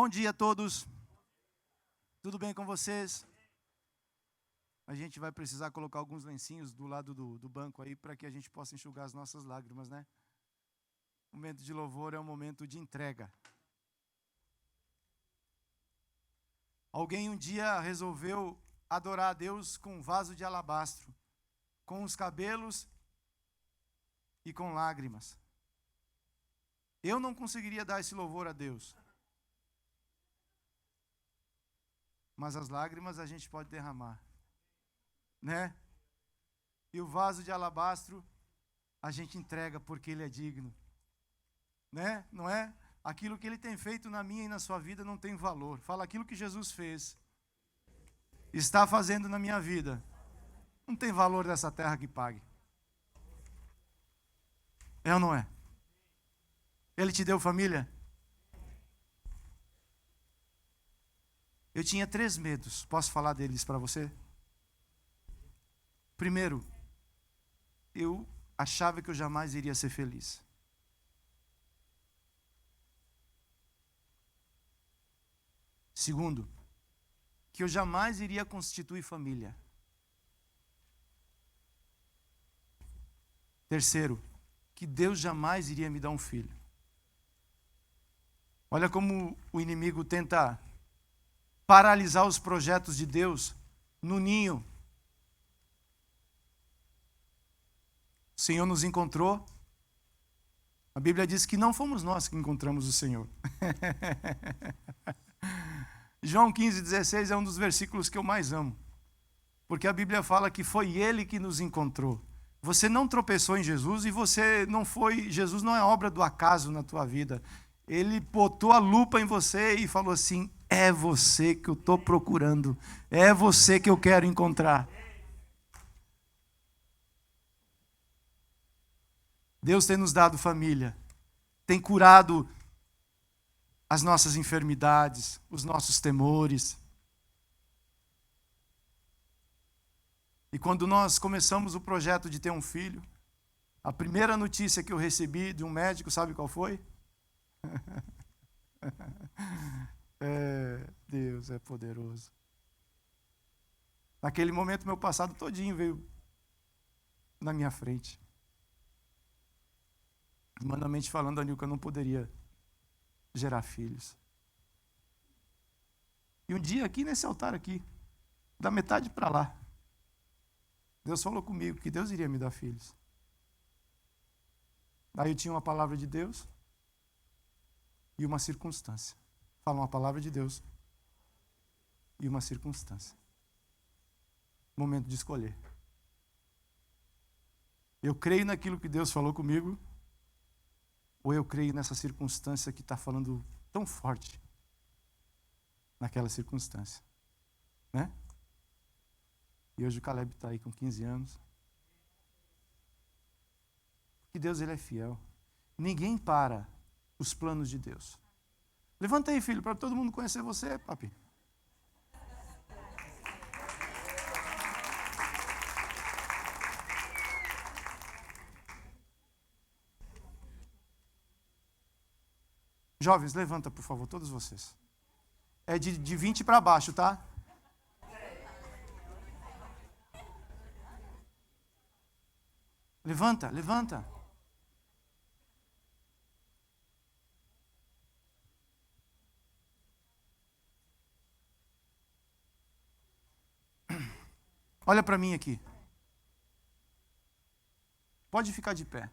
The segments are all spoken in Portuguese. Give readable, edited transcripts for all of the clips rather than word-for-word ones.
Bom dia a todos. Tudo bem com vocês? A gente vai precisar colocar alguns lencinhos do lado do banco aí para que a gente possa enxugar as nossas lágrimas, né? O momento de louvor é um momento de entrega. Alguém um dia resolveu adorar a Deus com um vaso de alabastro, com os cabelos e com lágrimas. Eu não conseguiria dar esse louvor a Deus. Mas as lágrimas a gente pode derramar, né? E o vaso de alabastro a gente entrega porque Ele é digno, né? Não é? Aquilo que Ele tem feito na minha e na sua vida não tem valor. Fala, aquilo que Jesus fez, está fazendo na minha vida, não tem valor dessa terra que pague. É ou não é? Ele te deu família? Eu tinha 3 medos. Posso falar deles para você? Primeiro, eu achava que eu jamais iria ser feliz. Segundo, que eu jamais iria constituir família. Terceiro, que Deus jamais iria me dar um filho. Olha como o inimigo tenta paralisar os projetos de Deus no ninho. O Senhor nos encontrou. A Bíblia diz que não fomos nós que encontramos o Senhor. João 15,16 é um dos versículos que eu mais amo. Porque a Bíblia fala que foi Ele que nos encontrou. Você não tropeçou em Jesus e você não foi... Jesus não é obra do acaso na tua vida. Ele botou a lupa em você e falou assim: é você que eu estou procurando. É você que eu quero encontrar. Deus tem nos dado família. Tem curado as nossas enfermidades, os nossos temores. E quando nós começamos o projeto de ter um filho, a primeira notícia que eu recebi de um médico, sabe qual foi? Deus é poderoso. Naquele momento, meu passado todinho veio na minha frente. Humanamente falando, a Nilka não poderia gerar filhos. E um dia aqui nesse altar aqui, da metade para lá, Deus falou comigo que Deus iria me dar filhos. Aí eu tinha uma palavra de Deus e uma circunstância. Fala, uma palavra de Deus e uma circunstância. Momento de escolher. Eu creio naquilo que Deus falou comigo, ou eu creio nessa circunstância que está falando tão forte naquela circunstância, né? E hoje o Caleb está aí com 15 anos. Porque Deus, Ele é fiel. Ninguém para os planos de Deus. Levanta aí, filho, para todo mundo conhecer você, papi. Jovens, levanta, por favor, todos vocês. É de 20 para baixo, tá? Levanta, levanta. Olha para mim aqui. Pode ficar de pé.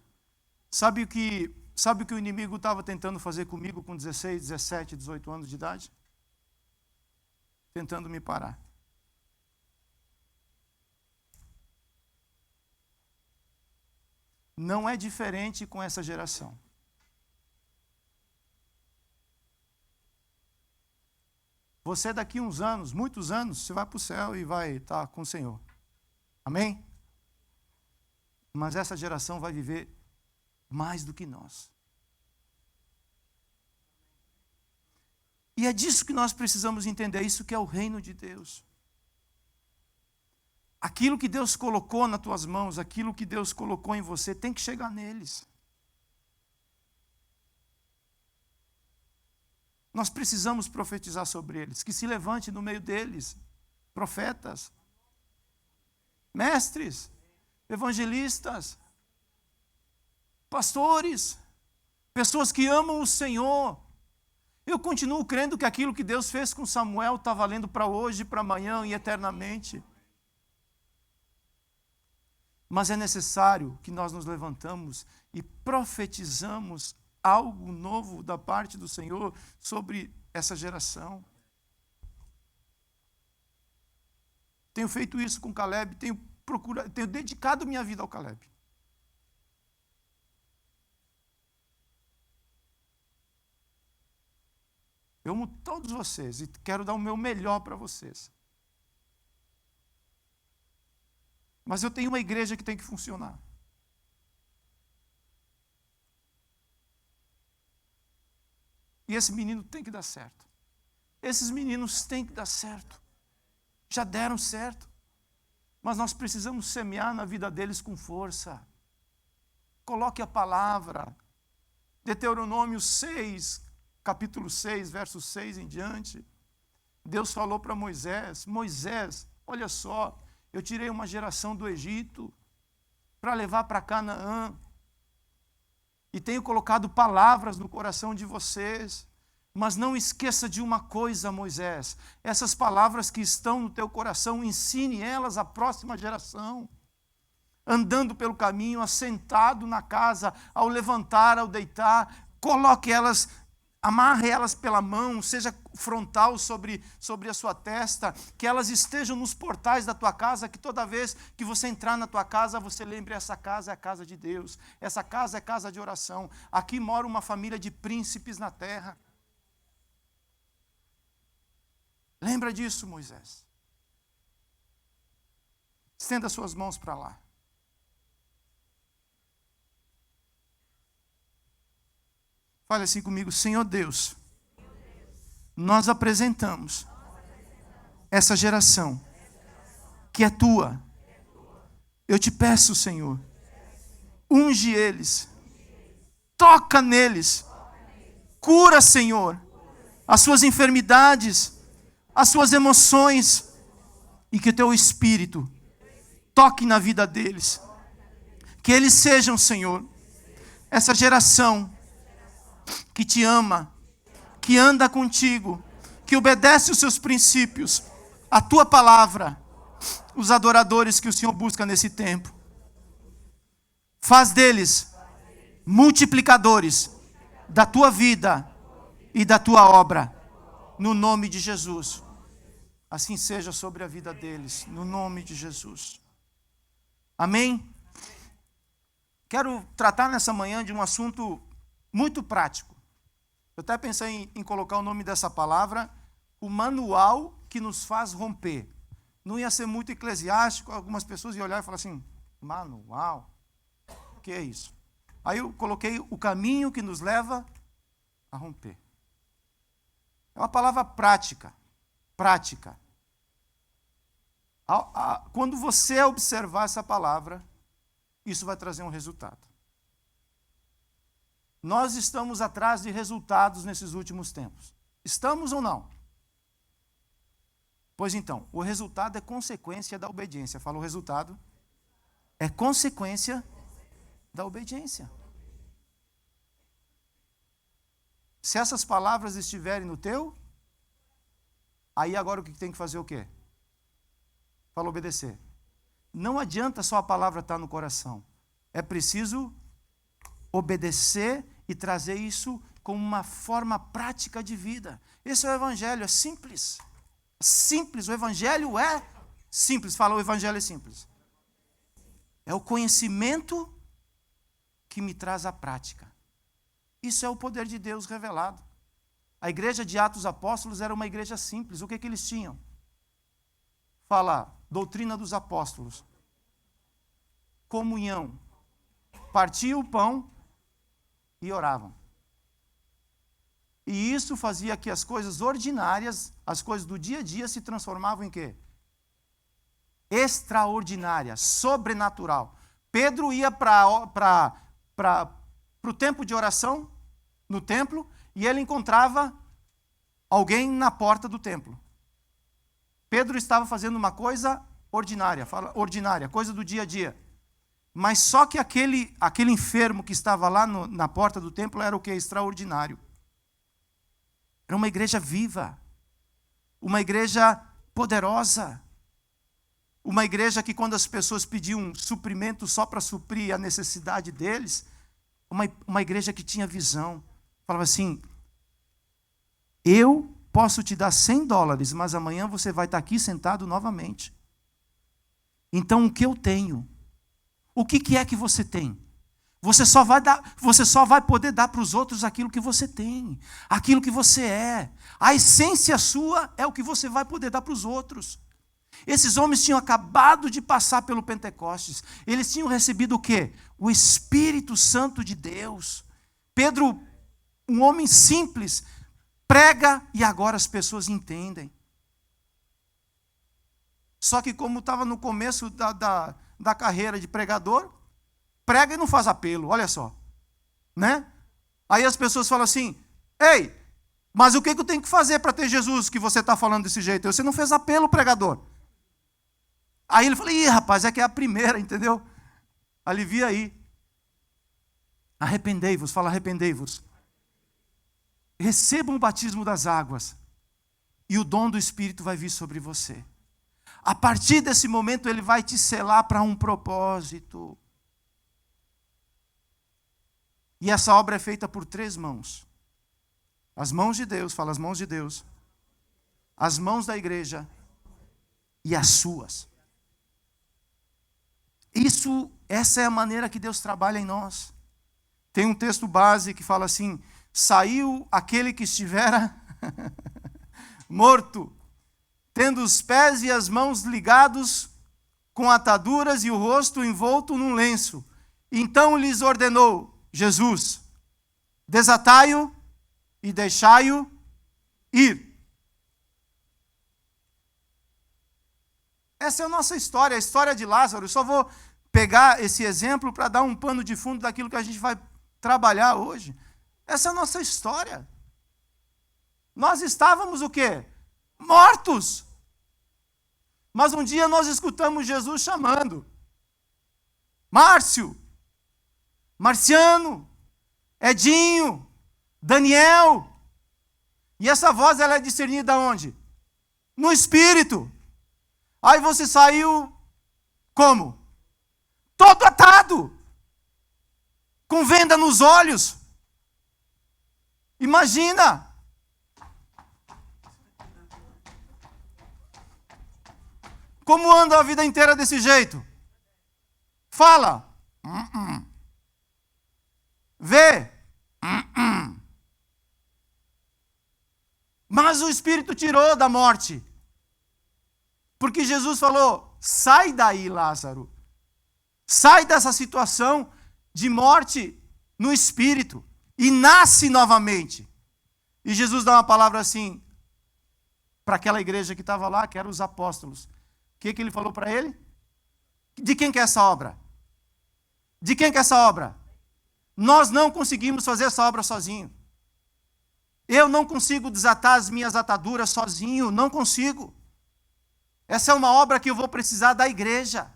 Sabe o que o inimigo estava tentando fazer comigo com 16, 17, 18 anos de idade? Tentando me parar. Não é diferente com essa geração. Você daqui uns anos, muitos anos, você vai para o céu e vai estar com o Senhor. Amém? Mas essa geração vai viver mais do que nós. E é disso que nós precisamos entender, isso que é o reino de Deus. Aquilo que Deus colocou nas tuas mãos, aquilo que Deus colocou em você, tem que chegar neles. Nós precisamos profetizar sobre eles, que se levante no meio deles profetas, mestres, evangelistas, pastores, pessoas que amam o Senhor. Eu continuo crendo que aquilo que Deus fez com Samuel está valendo para hoje, para amanhã e eternamente. Mas é necessário que nós nos levantamos e profetizamos algo novo da parte do Senhor sobre essa geração. Tenho feito isso com Caleb, tenho dedicado minha vida ao Caleb. Eu amo todos vocês e quero dar o meu melhor para vocês. Mas eu tenho uma igreja que tem que funcionar. E esse menino tem que dar certo. Esses meninos têm que dar certo. Já deram certo. Mas nós precisamos semear na vida deles com força. Coloque a palavra. Deuteronômio 6, capítulo 6, verso 6 em diante. Deus falou para Moisés: Moisés, olha só, eu tirei uma geração do Egito para levar para Canaã. E tenho colocado palavras no coração de vocês. Mas não esqueça de uma coisa, Moisés. Essas palavras que estão no teu coração, ensine elas à próxima geração. Andando pelo caminho, assentado na casa, ao levantar, ao deitar, coloque elas, amarre elas pela mão, seja frontal sobre a sua testa, que elas estejam nos portais da tua casa, que toda vez que você entrar na tua casa, você lembre: essa casa é a casa de Deus, essa casa é casa de oração, aqui mora uma família de príncipes na terra. Lembra disso, Moisés. Estenda suas mãos para lá. Fale assim comigo: Senhor Deus, nós apresentamos essa geração que é tua. Eu te peço, Senhor, unge eles, toca neles, cura, Senhor, as suas enfermidades, as suas emoções, e que o teu Espírito toque na vida deles. Que eles sejam, Senhor, essa geração que te ama, que anda contigo, que obedece os seus princípios, a tua palavra, os adoradores que o Senhor busca nesse tempo. Faz deles multiplicadores da tua vida e da tua obra, no nome de Jesus. Assim seja sobre a vida deles, no nome de Jesus. Amém? Quero tratar nessa manhã de um assunto muito prático. Eu até pensei em colocar o nome dessa palavra, o manual que nos faz romper. Não ia ser muito eclesiástico, algumas pessoas iam olhar e falar assim: manual? O que é isso? Aí eu coloquei o caminho que nos leva a romper. É uma palavra prática. Prática. Quando você observar essa palavra, isso vai trazer um resultado. Nós estamos atrás de resultados nesses últimos tempos. Estamos ou não? Pois então, o resultado é consequência da obediência. Fala, o resultado é consequência da obediência. Se essas palavras estiverem no teu, aí agora o que tem que fazer o quê? Fala, obedecer. Não adianta só a palavra estar no coração. É preciso obedecer e trazer isso como uma forma prática de vida. Esse é o Evangelho, é simples. É simples, o Evangelho é simples. Fala, o Evangelho é simples. É o conhecimento que me traz a prática. Isso é o poder de Deus revelado. A igreja de Atos Apóstolos era uma igreja simples. O que eles tinham? Fala, doutrina dos apóstolos. Comunhão. Partiam o pão e oravam. E isso fazia que as coisas ordinárias, as coisas do dia a dia se transformavam em quê? Extraordinária, sobrenatural. Pedro ia para o tempo de oração, no templo, e ele encontrava alguém na porta do templo. Pedro estava fazendo uma coisa ordinária, coisa do dia a dia. Mas só que aquele enfermo que estava lá na porta do templo era o que? Extraordinário. Era uma igreja viva, uma igreja poderosa, uma igreja que quando as pessoas pediam suprimento só para suprir a necessidade deles, uma igreja que tinha visão. Falava assim, eu posso te dar $100, mas amanhã você vai estar aqui sentado novamente. Então o que eu tenho? O que é que você tem? Você só vai poder dar para os outros aquilo que você tem, aquilo que você é. A essência sua é o que você vai poder dar para os outros. Esses homens tinham acabado de passar pelo Pentecostes. Eles tinham recebido o quê? O Espírito Santo de Deus. Pedro, um homem simples, prega e agora as pessoas entendem. Só que como estava no começo da carreira de pregador, prega e não faz apelo, olha só. Né? Aí as pessoas falam assim, ei, mas o que eu tenho que fazer para ter Jesus que você está falando desse jeito? Você não fez apelo, pregador. Aí ele falou, ih, rapaz, é que é a primeira, entendeu? Alivia aí. Arrependei-vos, fala arrependei-vos. Recebam o batismo das águas e o dom do Espírito vai vir sobre você. A partir desse momento ele vai te selar para um propósito. E essa obra é feita por 3 mãos. As mãos de Deus, fala as mãos de Deus. As mãos da igreja e as suas. Essa é a maneira que Deus trabalha em nós. Tem um texto base que fala assim, saiu aquele que estivera morto, tendo os pés e as mãos ligados com ataduras e o rosto envolto num lenço. Então lhes ordenou, Jesus, desatai-o e deixai-o ir. Essa é a nossa história, a história de Lázaro. Eu só vou pegar esse exemplo para dar um pano de fundo daquilo que a gente vai trabalhar hoje. Essa é a nossa história. Nós estávamos o quê? Mortos. Mas um dia nós escutamos Jesus chamando. Márcio, Marciano, Edinho, Daniel. E essa voz ela é discernida onde? No Espírito. Aí você saiu como? Todo atado. Com venda nos olhos. Imagina. Como anda a vida inteira desse jeito? Fala. Vê. Mas o Espírito tirou da morte. Porque Jesus falou, sai daí, Lázaro. Sai dessa situação de morte no Espírito. E nasce novamente. E Jesus dá uma palavra assim, para aquela igreja que estava lá, que eram os apóstolos. O que ele falou para ele? De quem que é essa obra? De quem que é essa obra? Nós não conseguimos fazer essa obra sozinho. Eu não consigo desatar as minhas ataduras sozinho, não consigo. Essa é uma obra que eu vou precisar da igreja.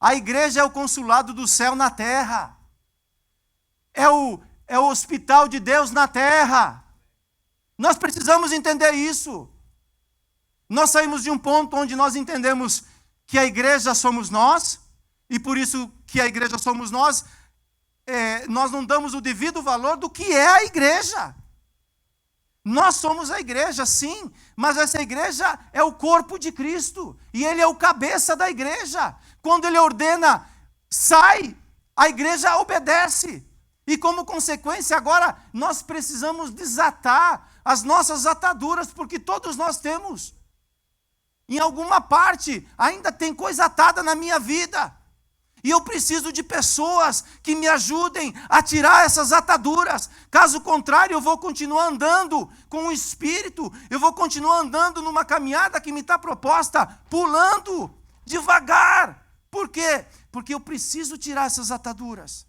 A igreja é o consulado do céu na terra. É o hospital de Deus na terra. Nós precisamos entender isso. Nós saímos de um ponto onde nós entendemos que a igreja somos nós, e por isso que a igreja somos nós, nós não damos o devido valor do que é a igreja. Nós somos a igreja, sim, mas essa igreja é o corpo de Cristo, e Ele é o cabeça da igreja. Quando Ele ordena, sai, a igreja obedece. E como consequência, agora, nós precisamos desatar as nossas ataduras, porque todos nós temos. Em alguma parte, ainda tem coisa atada na minha vida. E eu preciso de pessoas que me ajudem a tirar essas ataduras. Caso contrário, eu vou continuar andando com o Espírito. Eu vou continuar andando numa caminhada que me está proposta, pulando, devagar. Por quê? Porque eu preciso tirar essas ataduras.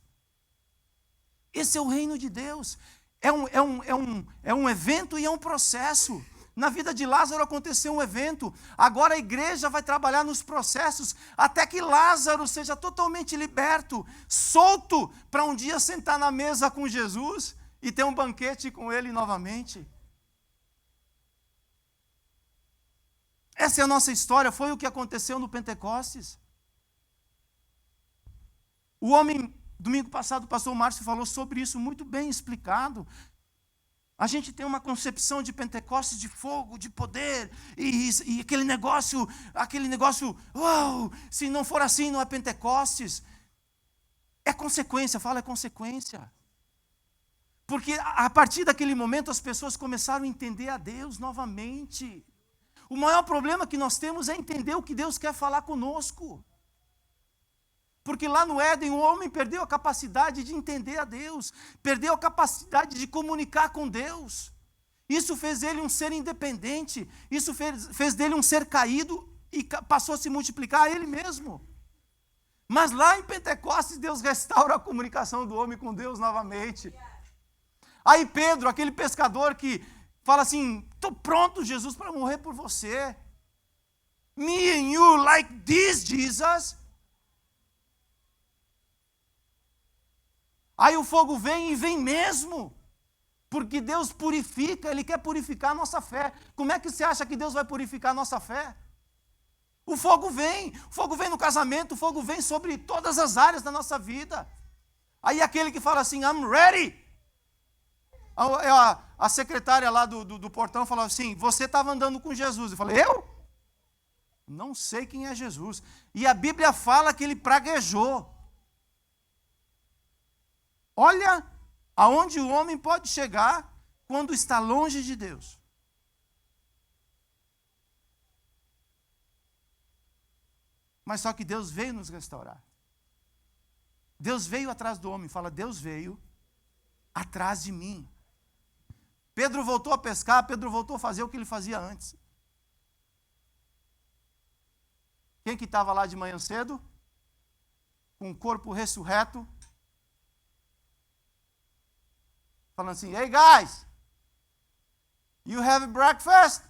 Esse é o reino de Deus. É um evento e é um processo. Na vida de Lázaro aconteceu um evento. Agora a igreja vai trabalhar nos processos até que Lázaro seja totalmente liberto, solto, para um dia sentar na mesa com Jesus e ter um banquete com ele novamente. Essa é a nossa história, foi o que aconteceu no Pentecostes. O homem, domingo passado, o pastor Márcio falou sobre isso, muito bem explicado. A gente tem uma concepção de Pentecostes de fogo, de poder, e aquele negócio, uau, se não for assim, não é Pentecostes. É consequência, fala é consequência. Porque a partir daquele momento as pessoas começaram a entender a Deus novamente. O maior problema que nós temos é entender o que Deus quer falar conosco. Porque lá no Éden o homem perdeu a capacidade de entender a Deus, perdeu a capacidade de comunicar com Deus. Isso fez ele um ser independente, isso fez dele um ser caído e passou a se multiplicar a ele mesmo. Mas lá em Pentecostes Deus restaura a comunicação do homem com Deus novamente. Aí Pedro, aquele pescador que fala assim, estou pronto, Jesus, para morrer por você. Me and you like this, Jesus? Aí o fogo vem e vem mesmo, porque Deus purifica, Ele quer purificar a nossa fé. Como é que você acha que Deus vai purificar a nossa fé? O fogo vem no casamento, o fogo vem sobre todas as áreas da nossa vida. Aí aquele que fala assim, I'm ready. A secretária lá do portão falou assim, você estava andando com Jesus. Eu falei, eu? Não sei quem é Jesus. E a Bíblia fala que ele praguejou. Olha aonde o homem pode chegar quando está longe de Deus. Mas só que Deus veio nos restaurar. Deus veio atrás do homem, fala, Deus veio atrás de mim. Pedro voltou a pescar, Pedro voltou a fazer o que ele fazia antes. Quem que estava lá de manhã cedo? Com o corpo ressurreto, falando assim, hey guys, you have breakfast?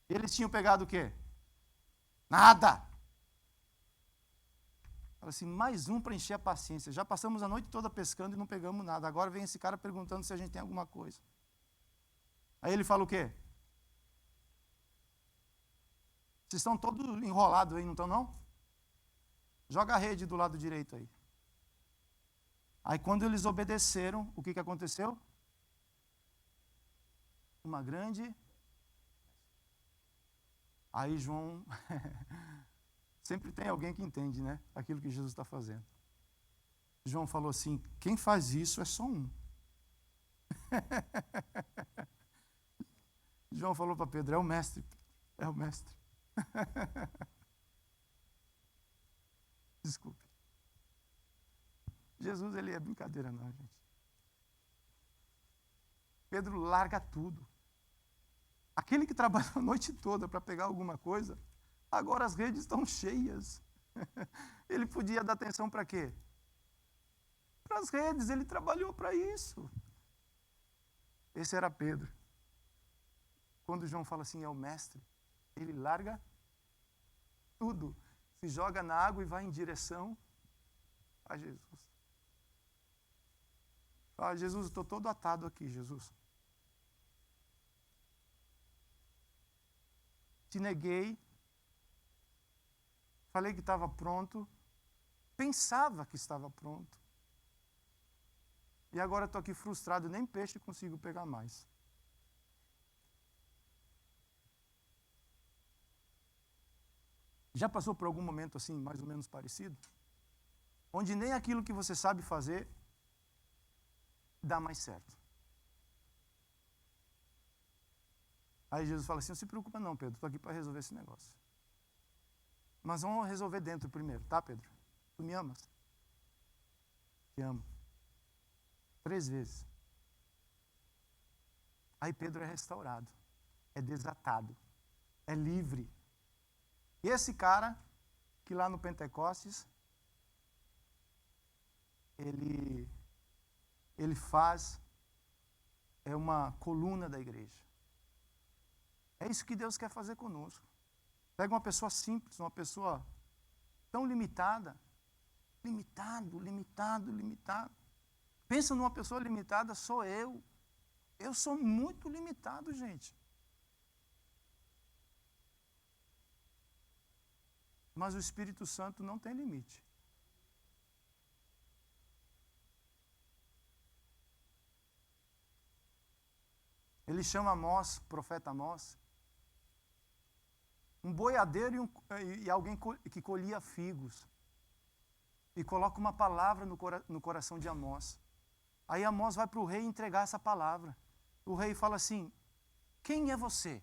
Eles tinham pegado o quê? Nada. Fala assim, mais um para encher a paciência. Já passamos a noite toda pescando e não pegamos nada. Agora vem esse cara perguntando se a gente tem alguma coisa. Aí ele fala o quê? Vocês estão todos enrolados aí, não estão não? Joga a rede do lado direito aí. Aí quando eles obedeceram, o que aconteceu? Uma grande... Aí João... Sempre tem alguém que entende, né? Aquilo que Jesus está fazendo. João falou assim, quem faz isso é só um. João falou para Pedro, é o mestre. É o mestre. Desculpe. Jesus, ele é brincadeira não, gente. Pedro larga tudo. Aquele que trabalhou a noite toda para pegar alguma coisa, agora as redes estão cheias. Ele podia dar atenção para quê? Para as redes, ele trabalhou para isso. Esse era Pedro. Quando João fala assim, é o mestre, ele larga tudo, se joga na água e vai em direção a Jesus. Fala, Jesus, estou todo atado aqui, Jesus. Te neguei, falei que estava pronto, pensava que estava pronto. E agora estou aqui frustrado, nem peixe consigo pegar mais. Já passou por algum momento assim, mais ou menos parecido? Onde nem aquilo que você sabe fazer dá mais certo. Aí Jesus fala assim, não se preocupa não, Pedro, estou aqui para resolver esse negócio. Mas vamos resolver dentro primeiro, tá, Pedro? Tu me amas? Te amo. 3 vezes. Aí Pedro é restaurado, é desatado, é livre. E esse cara, que lá no Pentecostes, ele faz, é uma coluna da igreja. É isso que Deus quer fazer conosco. Pega uma pessoa simples, uma pessoa tão limitada, limitado. Pensa numa pessoa limitada, sou eu. Eu sou muito limitado, gente. Mas o Espírito Santo não tem limite. Ele chama Amós, profeta Amós, um boiadeiro e alguém que colhia figos. E coloca uma palavra no coração de Amós. Aí Amós vai para o rei entregar essa palavra. O rei fala assim: quem é você?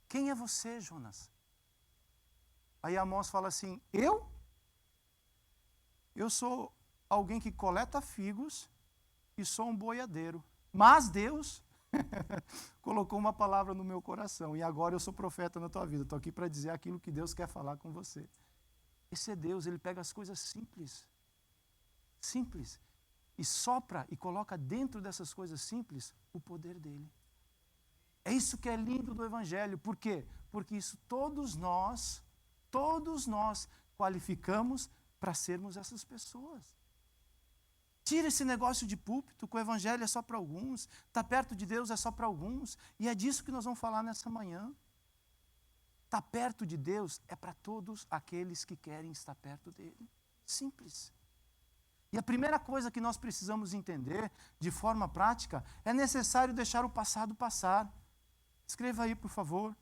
Quem é você, Jonas? Aí Amós fala assim: eu? Eu sou alguém que coleta figos e sou um boiadeiro. Mas Deus colocou uma palavra no meu coração. E agora eu sou profeta na tua vida. Estou aqui para dizer aquilo que Deus quer falar com você. Esse é Deus, Ele pega as coisas simples. Simples. E sopra e coloca dentro dessas coisas simples o poder dEle. É isso que é lindo do Evangelho. Por quê? Porque isso todos nós qualificamos para sermos essas pessoas. Tira esse negócio de púlpito, que o Evangelho é só para alguns, estar perto de Deus é só para alguns, e é disso que nós vamos falar nessa manhã. Estar perto de Deus é para todos aqueles que querem estar perto dEle. Simples. E a primeira coisa que nós precisamos entender, de forma prática, é necessário deixar o passado passar. Escreva aí, por favor.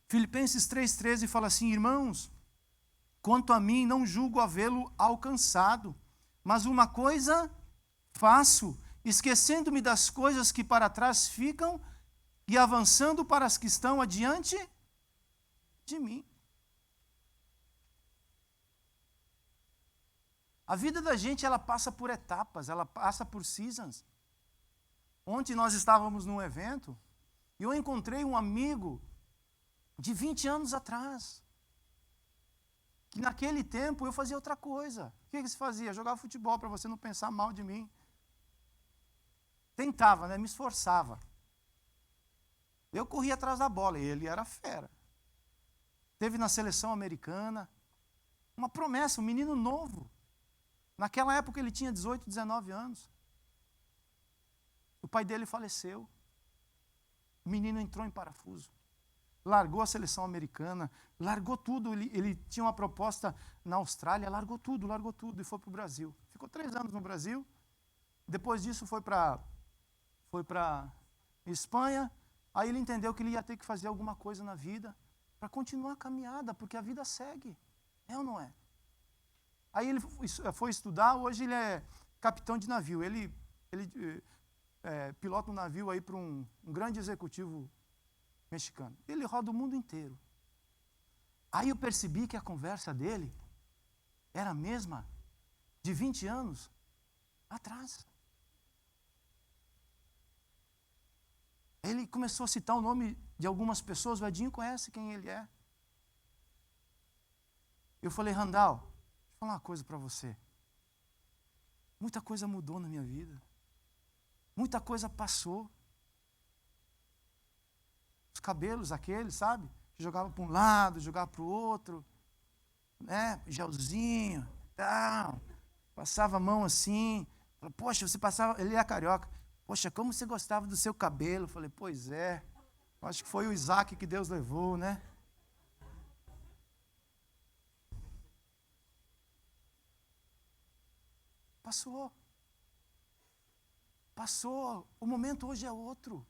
Filipenses 3,13 fala assim: irmãos, quanto a mim, não julgo havê-lo alcançado, mas uma coisa faço, esquecendo-me das coisas que para trás ficam e avançando para as que estão adiante de mim. A vida da gente, ela passa por etapas, ela passa por seasons. Ontem nós estávamos num evento e eu encontrei um amigo de 20 anos atrás, que naquele tempo eu fazia outra coisa. O que se fazia? Jogava futebol, para você não pensar mal de mim. Tentava, né? Me esforçava. Eu corria atrás da bola, e ele era fera. Teve na seleção americana, uma promessa, um menino novo. Naquela época ele tinha 18, 19 anos. O pai dele faleceu. O menino entrou em parafuso. Largou a seleção americana, largou tudo. Ele tinha uma proposta na Austrália, largou tudo e foi para o Brasil. Ficou 3 anos no Brasil. Depois disso foi para Espanha. Aí ele entendeu que ele ia ter que fazer alguma coisa na vida para continuar a caminhada, porque a vida segue. É ou não é? Aí ele foi estudar, hoje ele é capitão de navio. Ele pilota um navio aí para um grande executivo mexicano. Ele roda o mundo inteiro. Aí eu percebi que a conversa dele era a mesma de 20 anos atrás. Ele começou a citar o nome de algumas pessoas, o Edinho conhece quem ele é. Eu falei: Randall, deixa eu falar uma coisa para você. Muita coisa mudou na minha vida. Muita coisa passou. Os cabelos aqueles, sabe? Jogava para um lado, jogava para o outro. Né? Gelzinho, tal. Passava a mão assim. Falei: poxa, você passava... Ele é carioca. Poxa, como você gostava do seu cabelo. Eu falei: pois é. Acho que foi o Isaac que Deus levou, né? Passou. Passou. O momento hoje é outro.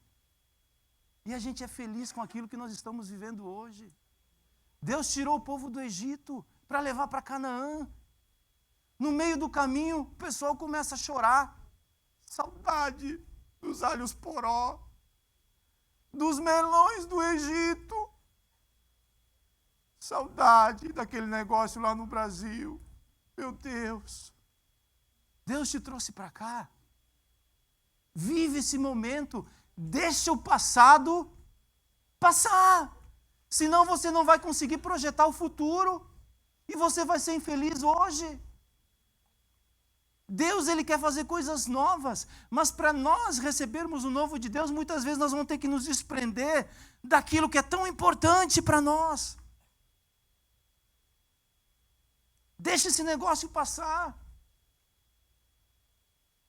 E a gente é feliz com aquilo que nós estamos vivendo hoje. Deus tirou o povo do Egito para levar para Canaã. No meio do caminho, o pessoal começa a chorar. Saudade dos alhos poró, dos melões do Egito. Saudade daquele negócio lá no Brasil. Meu Deus. Deus te trouxe para cá. Vive esse momento. Deixa o passado passar. Senão você não vai conseguir projetar o futuro. E você vai ser infeliz hoje. Deus, Ele quer fazer coisas novas, mas para nós recebermos o novo de Deus, muitas vezes nós vamos ter que nos desprender daquilo que é tão importante para nós. Deixa esse negócio passar.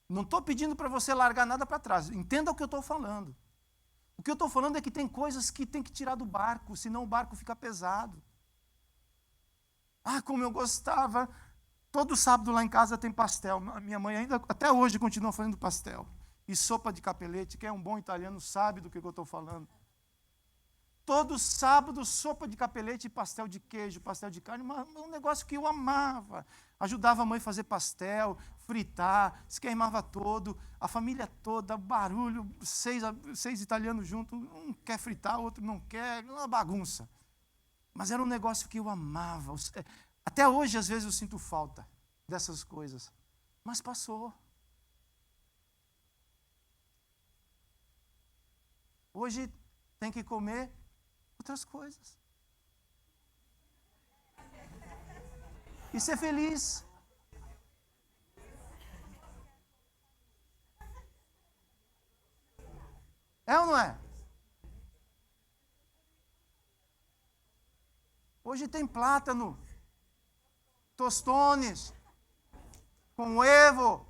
Não estou pedindo para você largar nada para trás, entenda o que eu estou falando. O que eu estou falando é que tem coisas que tem que tirar do barco, senão o barco fica pesado. Ah, como eu gostava. Todo sábado lá em casa tem pastel. Minha mãe ainda, até hoje, continua fazendo pastel. E sopa de capelete. Quem é um bom italiano sabe do que eu estou falando. Todo sábado, sopa de capelete e pastel de queijo, pastel de carne. Um negócio que eu amava. Ajudava a mãe a fazer pastel, fritar, se queimava todo. A família toda, barulho, seis italianos juntos. Um quer fritar, o outro não quer. Uma bagunça. Mas era um negócio que eu amava. Até hoje, às vezes, eu sinto falta dessas coisas. Mas passou. Hoje tem que comer outras coisas. E ser feliz. É ou não é? Hoje tem plátano, tostones, com evo.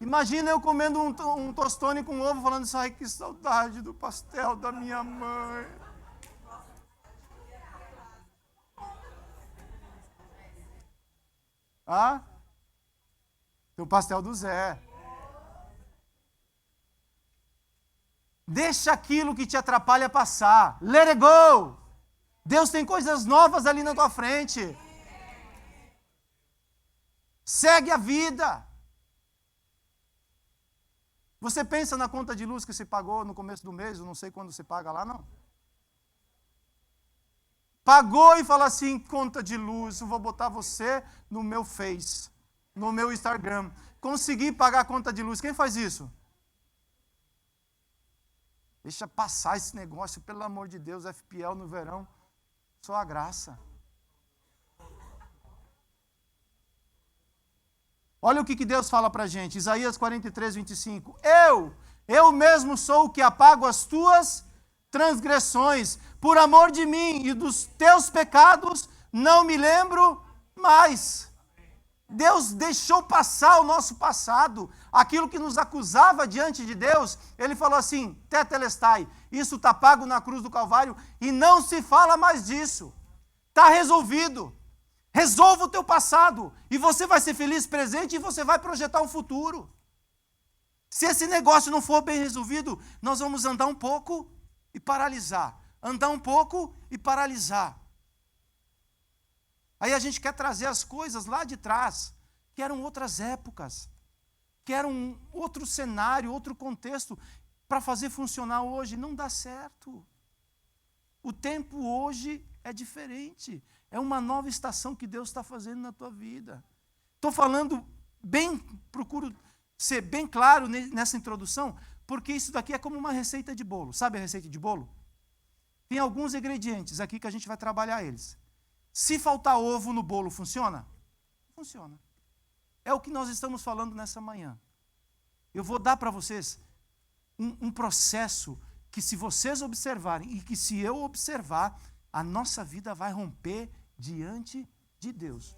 Imagina eu comendo um tostone com ovo, falando assim, ai, que saudade do pastel da minha mãe. Ah? Tem o pastel do Zé. Deixa aquilo que te atrapalha passar. Let it go. Deus tem coisas novas ali na tua frente. Segue a vida. Você pensa na conta de luz que você pagou no começo do mês, eu não sei quando você paga lá, não. Pagou e fala assim, conta de luz, eu vou botar você no meu Face, no meu Instagram. Consegui pagar a conta de luz. Quem faz isso? Deixa passar esse negócio, pelo amor de Deus, FPL no verão, só a graça. Olha o que Deus fala para a gente, Isaías 43, 25. Eu mesmo sou o que apago as tuas transgressões, por amor de mim e dos teus pecados, não me lembro mais. Deus deixou passar o nosso passado, aquilo que nos acusava diante de Deus, Ele falou assim, tetelestai, isso está pago na cruz do Calvário, e não se fala mais disso, está resolvido. Resolva o teu passado, e você vai ser feliz presente, e você vai projetar um futuro. Se esse negócio não for bem resolvido, nós vamos andar um pouco e paralisar, andar um pouco e paralisar. Aí a gente quer trazer as coisas lá de trás, que eram outras épocas, que eram outro cenário, outro contexto, para fazer funcionar hoje. Não dá certo. O tempo hoje é diferente. É uma nova estação que Deus está fazendo na tua vida. Estou falando bem, procuro ser bem claro nessa introdução, porque isso daqui é como uma receita de bolo. Sabe a receita de bolo? Tem alguns ingredientes aqui que a gente vai trabalhar eles. Se faltar ovo no bolo, funciona? Funciona. É o que nós estamos falando nessa manhã. Eu vou dar para vocês um processo que, se vocês observarem e que, se eu observar, a nossa vida vai romper diante de Deus.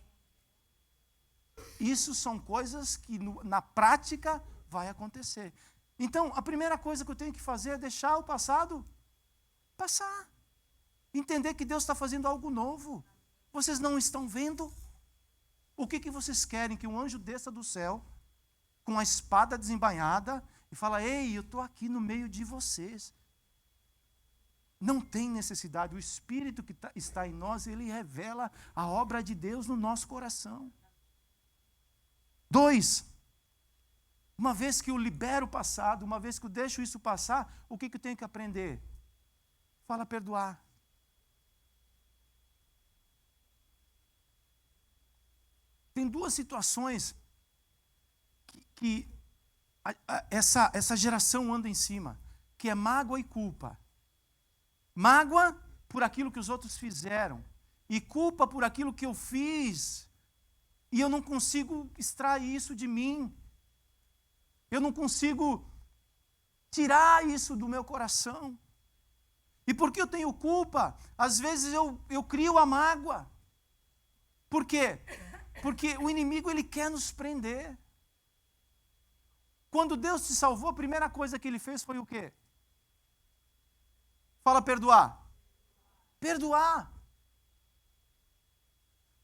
Isso são coisas que na prática vai acontecer. Então, a primeira coisa que eu tenho que fazer é deixar o passado passar. Entender que Deus está fazendo algo novo. Vocês não estão vendo? O que vocês querem? Que um anjo desça do céu com a espada desembainhada e fala, ei, eu estou aqui no meio de vocês. Não tem necessidade. O Espírito que está em nós, ele revela a obra de Deus no nosso coração. 2, uma vez que eu libero o passado, uma vez que eu deixo isso passar, o que eu tenho que aprender? Fala perdoar. Tem duas situações que essa geração anda em cima, que é mágoa e culpa. Mágoa por aquilo que os outros fizeram, e culpa por aquilo que eu fiz, e eu não consigo extrair isso de mim. Eu não consigo tirar isso do meu coração. E porque eu tenho culpa, às vezes eu crio a mágoa. Por quê? Porque o inimigo, ele quer nos prender. Quando Deus te salvou, a primeira coisa que ele fez foi o quê? Fala perdoar. Perdoar.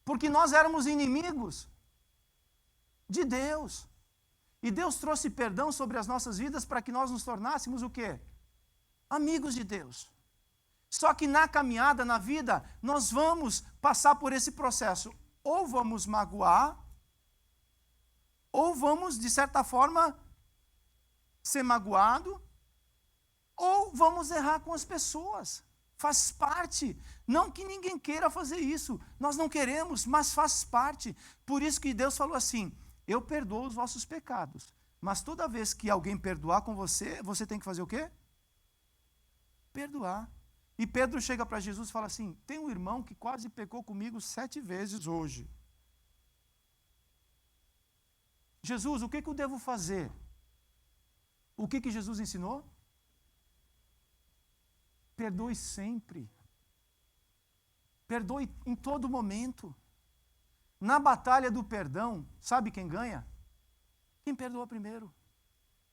Porque nós éramos inimigos de Deus. E Deus trouxe perdão sobre as nossas vidas para que nós nos tornássemos o quê? Amigos de Deus. Só que na caminhada, na vida, nós vamos passar por esse processo. Ou vamos magoar, ou vamos, de certa forma, ser magoado, ou vamos errar com as pessoas. Faz parte. Não que ninguém queira fazer isso. Nós não queremos, mas faz parte. Por isso que Deus falou assim: eu perdoo os vossos pecados. Mas toda vez que alguém perdoar com você, você tem que fazer o quê? Perdoar. E Pedro chega para Jesus e fala assim: tem um irmão que quase pecou comigo 7 vezes hoje. Jesus, o que eu devo fazer? O que Jesus ensinou? Perdoe sempre. Perdoe em todo momento. Na batalha do perdão, sabe quem ganha? Quem perdoa primeiro.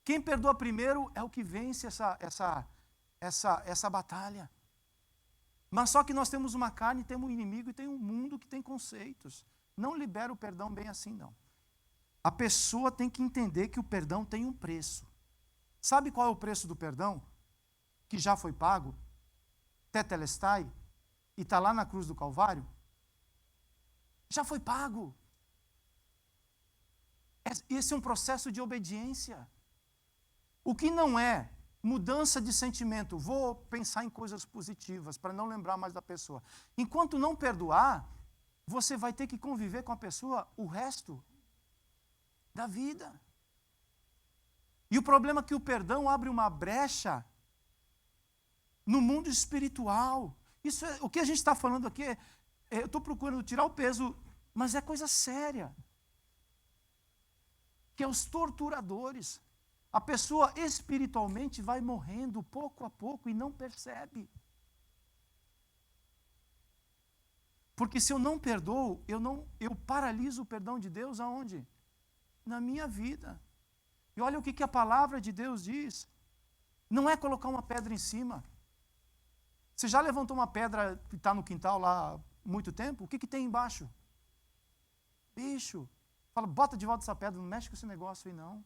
Quem perdoa primeiro é o que vence essa batalha. Mas só que nós temos uma carne, temos um inimigo e tem um mundo que tem conceitos. Não libera o perdão bem assim, não. A pessoa tem que entender que o perdão tem um preço. Sabe qual é o preço do perdão? Que já foi pago? Tetelestai? E está lá na cruz do Calvário? Já foi pago. Esse é um processo de obediência. O que não é mudança de sentimento, vou pensar em coisas positivas para não lembrar mais da pessoa. Enquanto não perdoar, você vai ter que conviver com a pessoa o resto da vida. E o problema é que o perdão abre uma brecha no mundo espiritual. Isso é, o que a gente está falando aqui, eu estou procurando tirar o peso, mas é coisa séria. Que é os torturadores. A pessoa espiritualmente vai morrendo pouco a pouco e não percebe. Porque se eu não perdoo, eu paraliso o perdão de Deus aonde? Na minha vida. E olha o que a palavra de Deus diz. Não é colocar uma pedra em cima. Você já levantou uma pedra que está no quintal lá há muito tempo? O que tem embaixo? Bicho. Fala, bota de volta essa pedra, não mexe com esse negócio aí não.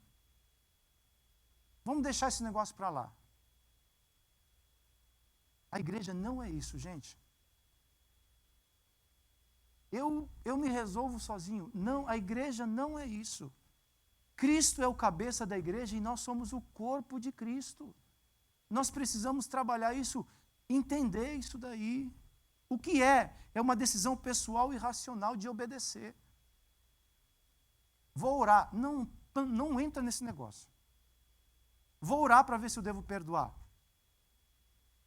Vamos deixar esse negócio para lá. A igreja não é isso, gente. Eu me resolvo sozinho. Não, a igreja não é isso. Cristo é o cabeça da igreja e nós somos o corpo de Cristo. Nós precisamos trabalhar isso, entender isso daí. O que é? É uma decisão pessoal e racional de obedecer. Vou orar. Não entra nesse negócio. Vou orar para ver se eu devo perdoar.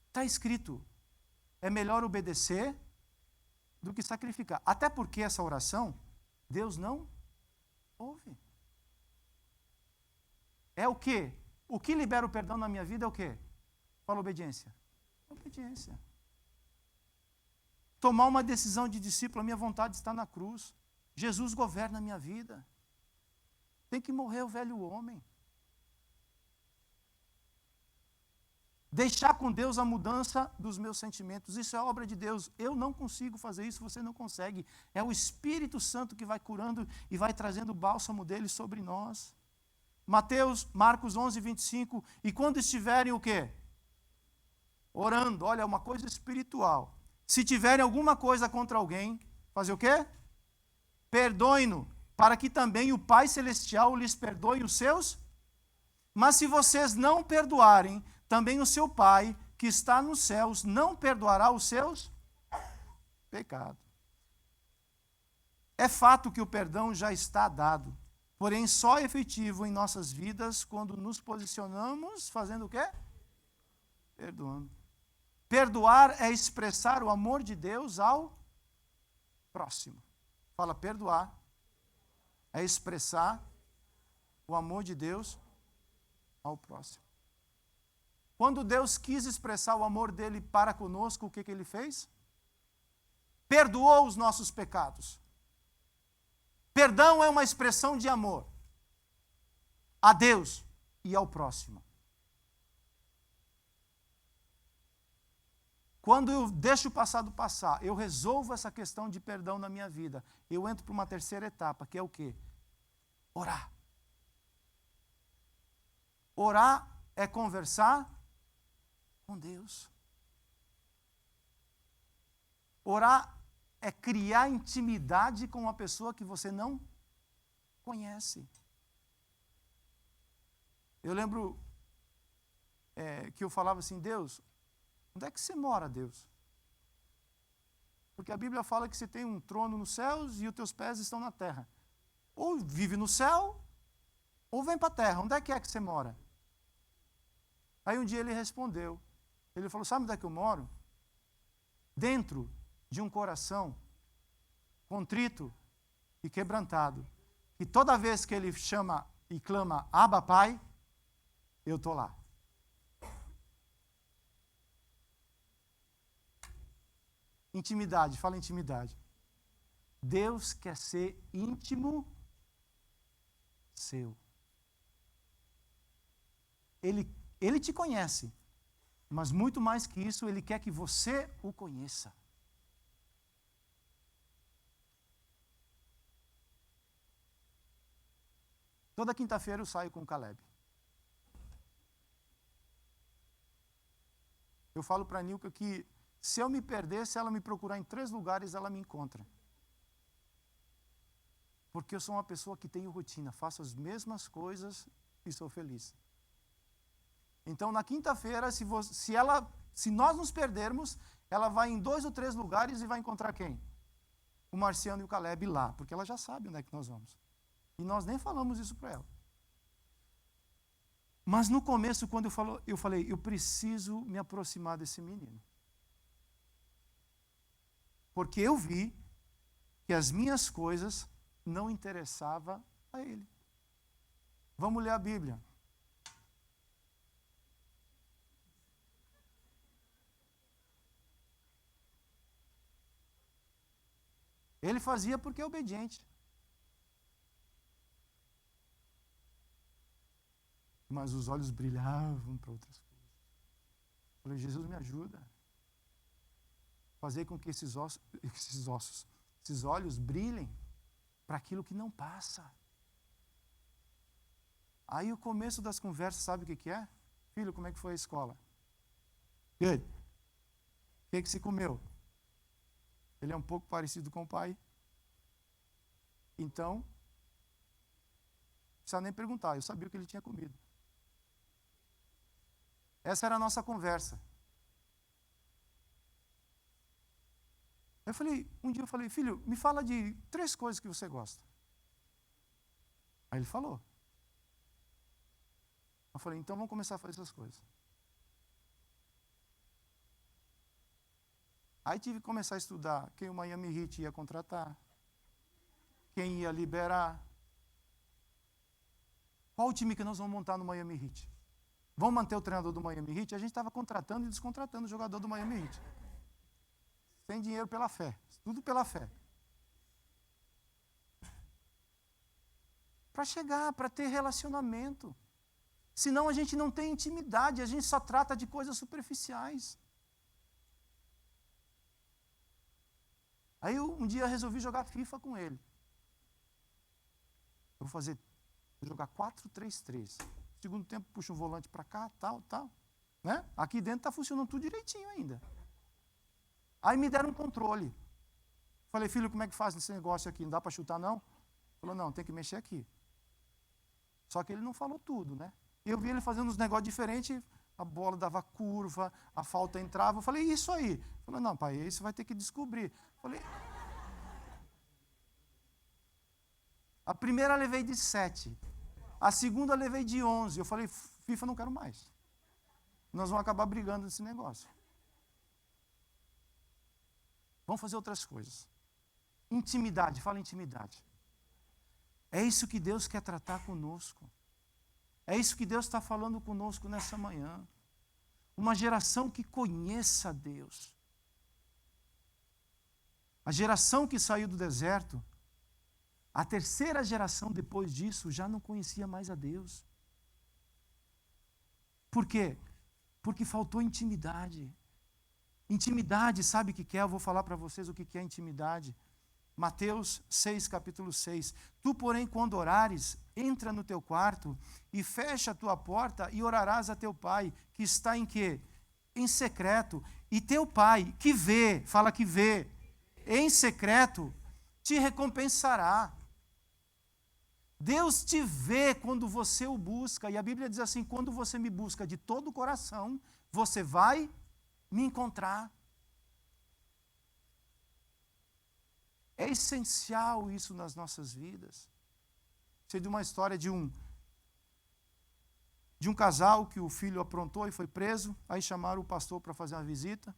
Está escrito, é melhor obedecer do que sacrificar. Até porque essa oração, Deus não ouve. É o quê? O que libera o perdão na minha vida é o quê? Fala obediência. Obediência. Tomar uma decisão de discípulo, a minha vontade está na cruz. Jesus governa a minha vida. Tem que morrer o velho homem. Deixar com Deus a mudança dos meus sentimentos. Isso é obra de Deus. Eu não consigo fazer isso, você não consegue. É o Espírito Santo que vai curando e vai trazendo o bálsamo dele sobre nós. Marcos 11, 25. E quando estiverem o quê? Orando. Olha, é uma coisa espiritual. Se tiverem alguma coisa contra alguém, fazer o quê? Perdoem-no, para que também o Pai Celestial lhes perdoe os seus. Mas se vocês não perdoarem, também o seu Pai, que está nos céus, não perdoará os seus pecados. É fato que o perdão já está dado. porém só efetivo em nossas vidas quando nos posicionamos fazendo o quê? Perdoando. Perdoar é expressar o amor de Deus ao próximo. Fala, perdoar é expressar o amor de Deus ao próximo. Quando Deus quis expressar o amor dele para conosco, o que ele fez? Perdoou os nossos pecados. Perdão é uma expressão de amor a Deus e ao próximo. Quando eu deixo o passado passar, eu resolvo essa questão de perdão na minha vida, eu entro para uma terceira etapa, que é o quê? Orar. Orar é conversar com Deus. Orar é criar intimidade com uma pessoa que você não conhece. Eu lembro que eu falava assim, Deus, onde é que você mora, Deus? Porque a Bíblia fala que você tem um trono nos céus e os teus pés estão na terra. Ou vive no céu, ou vem para a terra. Onde é que você mora? Aí um dia ele respondeu. Ele falou, sabe onde é que eu moro? Dentro de um coração contrito e quebrantado. E toda vez que ele chama e clama, Abba, Pai, eu estou lá. Intimidade, fala intimidade. Deus quer ser íntimo seu. Ele te conhece, mas muito mais que isso, Ele quer que você o conheça. Toda quinta-feira eu saio com o Caleb. Eu falo para a Nilka que se eu me perder, se ela me procurar em 3 lugares, ela me encontra. Porque eu sou uma pessoa que tenho rotina, faço as mesmas coisas e sou feliz. Então, na quinta-feira, se nós nos perdermos, ela vai em 2 ou 3 lugares e vai encontrar quem? O Marciano e o Caleb lá, porque ela já sabe onde é que nós vamos. E nós nem falamos isso para ela. Mas no começo, quando eu falei, eu preciso me aproximar desse menino. Porque eu vi que as minhas coisas não interessavam a ele. Vamos ler a Bíblia. Ele fazia porque é obediente. Mas os olhos brilhavam para outras coisas. Eu falei, Jesus, me ajuda. Fazer com que esses olhos brilhem para aquilo que não passa. Aí o começo das conversas, sabe o que é? Filho, como é que foi a escola? Good. O que se comeu? Ele é um pouco parecido com o pai. Então, não precisa nem perguntar, eu sabia o que ele tinha comido. Essa era a nossa conversa. Um dia eu falei, filho, me fala de 3 coisas que você gosta. Aí ele falou. Eu falei, então vamos começar a fazer essas coisas. Aí tive que começar a estudar quem o Miami Heat ia contratar, quem ia liberar. Qual o time que nós vamos montar no Miami Heat? Vamos manter o treinador do Miami Heat? A gente estava contratando e descontratando o jogador do Miami Heat. Sem dinheiro pela fé. Tudo pela fé. Para chegar, para ter relacionamento. Senão a gente não tem intimidade, a gente só trata de coisas superficiais. Aí um dia eu resolvi jogar FIFA com ele. Eu vou jogar 4-3-3. Segundo tempo, puxa um volante para cá, tal. Né? Aqui dentro está funcionando tudo direitinho ainda. Aí me deram um controle. Falei, filho, como é que faz esse negócio aqui? Não dá para chutar, não? Ele falou, não, tem que mexer aqui. Só que ele não falou tudo, né? Eu vi ele fazendo uns negócios diferentes, a bola dava curva, a falta entrava. Eu falei, isso aí? Ele falou, não, pai, isso vai ter que descobrir. Eu falei, A primeira levei de 7. A segunda levei de 11. Eu falei, FIFA não quero mais. Nós vamos acabar brigando nesse negócio. Vamos fazer outras coisas. Intimidade, fala intimidade. É isso que Deus quer tratar conosco. É isso que Deus está falando conosco nessa manhã. Uma geração que conheça a Deus. A geração que saiu do deserto, a terceira geração depois disso já não conhecia mais a Deus. Por quê? Porque faltou intimidade. Intimidade, sabe o que é? Eu vou falar para vocês o que é intimidade. Mateus 6, capítulo 6. Tu, porém, quando orares, entra no teu quarto e fecha a tua porta e orarás a teu pai, que está em quê? Em secreto. E teu pai, que vê, fala que vê, em secreto, te recompensará. Deus te vê quando você o busca. E a Bíblia diz assim, quando você me busca de todo o coração, você vai me encontrar. É essencial isso nas nossas vidas. Sei de uma história de um casal que o filho aprontou e foi preso. Aí chamaram o pastor para fazer uma visita.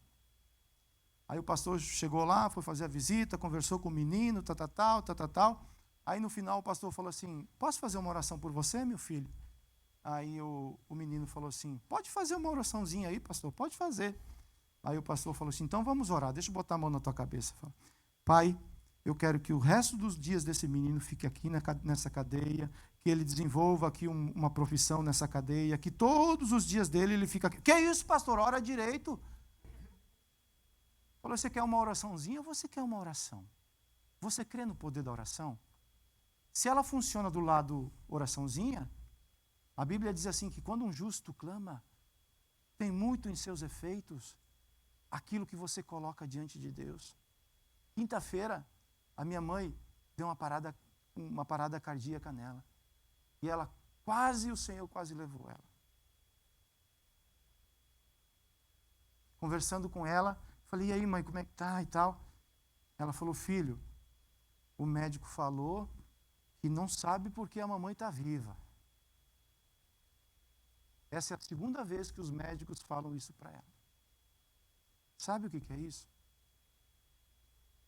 Aí o pastor chegou lá, foi fazer a visita, conversou com o menino, tal. Aí no final o pastor falou assim, posso fazer uma oração por você, meu filho? Aí o menino falou assim, pode fazer uma oraçãozinha aí, pastor, pode fazer. Aí o pastor falou assim, então vamos orar, deixa eu botar a mão na tua cabeça. Pai, eu quero que o resto dos dias desse menino fique aqui nessa cadeia, que ele desenvolva aqui uma profissão nessa cadeia, que todos os dias dele ele fica aqui. Que isso, pastor? Ora direito. Falou, você quer uma oraçãozinha ou você quer uma oração? Você crê no poder da oração? Se ela funciona do lado oraçãozinha, a Bíblia diz assim que quando um justo clama, tem muito em seus efeitos aquilo que você coloca diante de Deus. Quinta-feira, a minha mãe deu uma parada cardíaca nela. E o Senhor quase levou ela. Conversando com ela, falei, e aí mãe, como é que tá e tal? Ela falou, filho, o médico falou que não sabe porque a mamãe está viva. Essa é a segunda vez que os médicos falam isso para ela. Sabe o que é isso?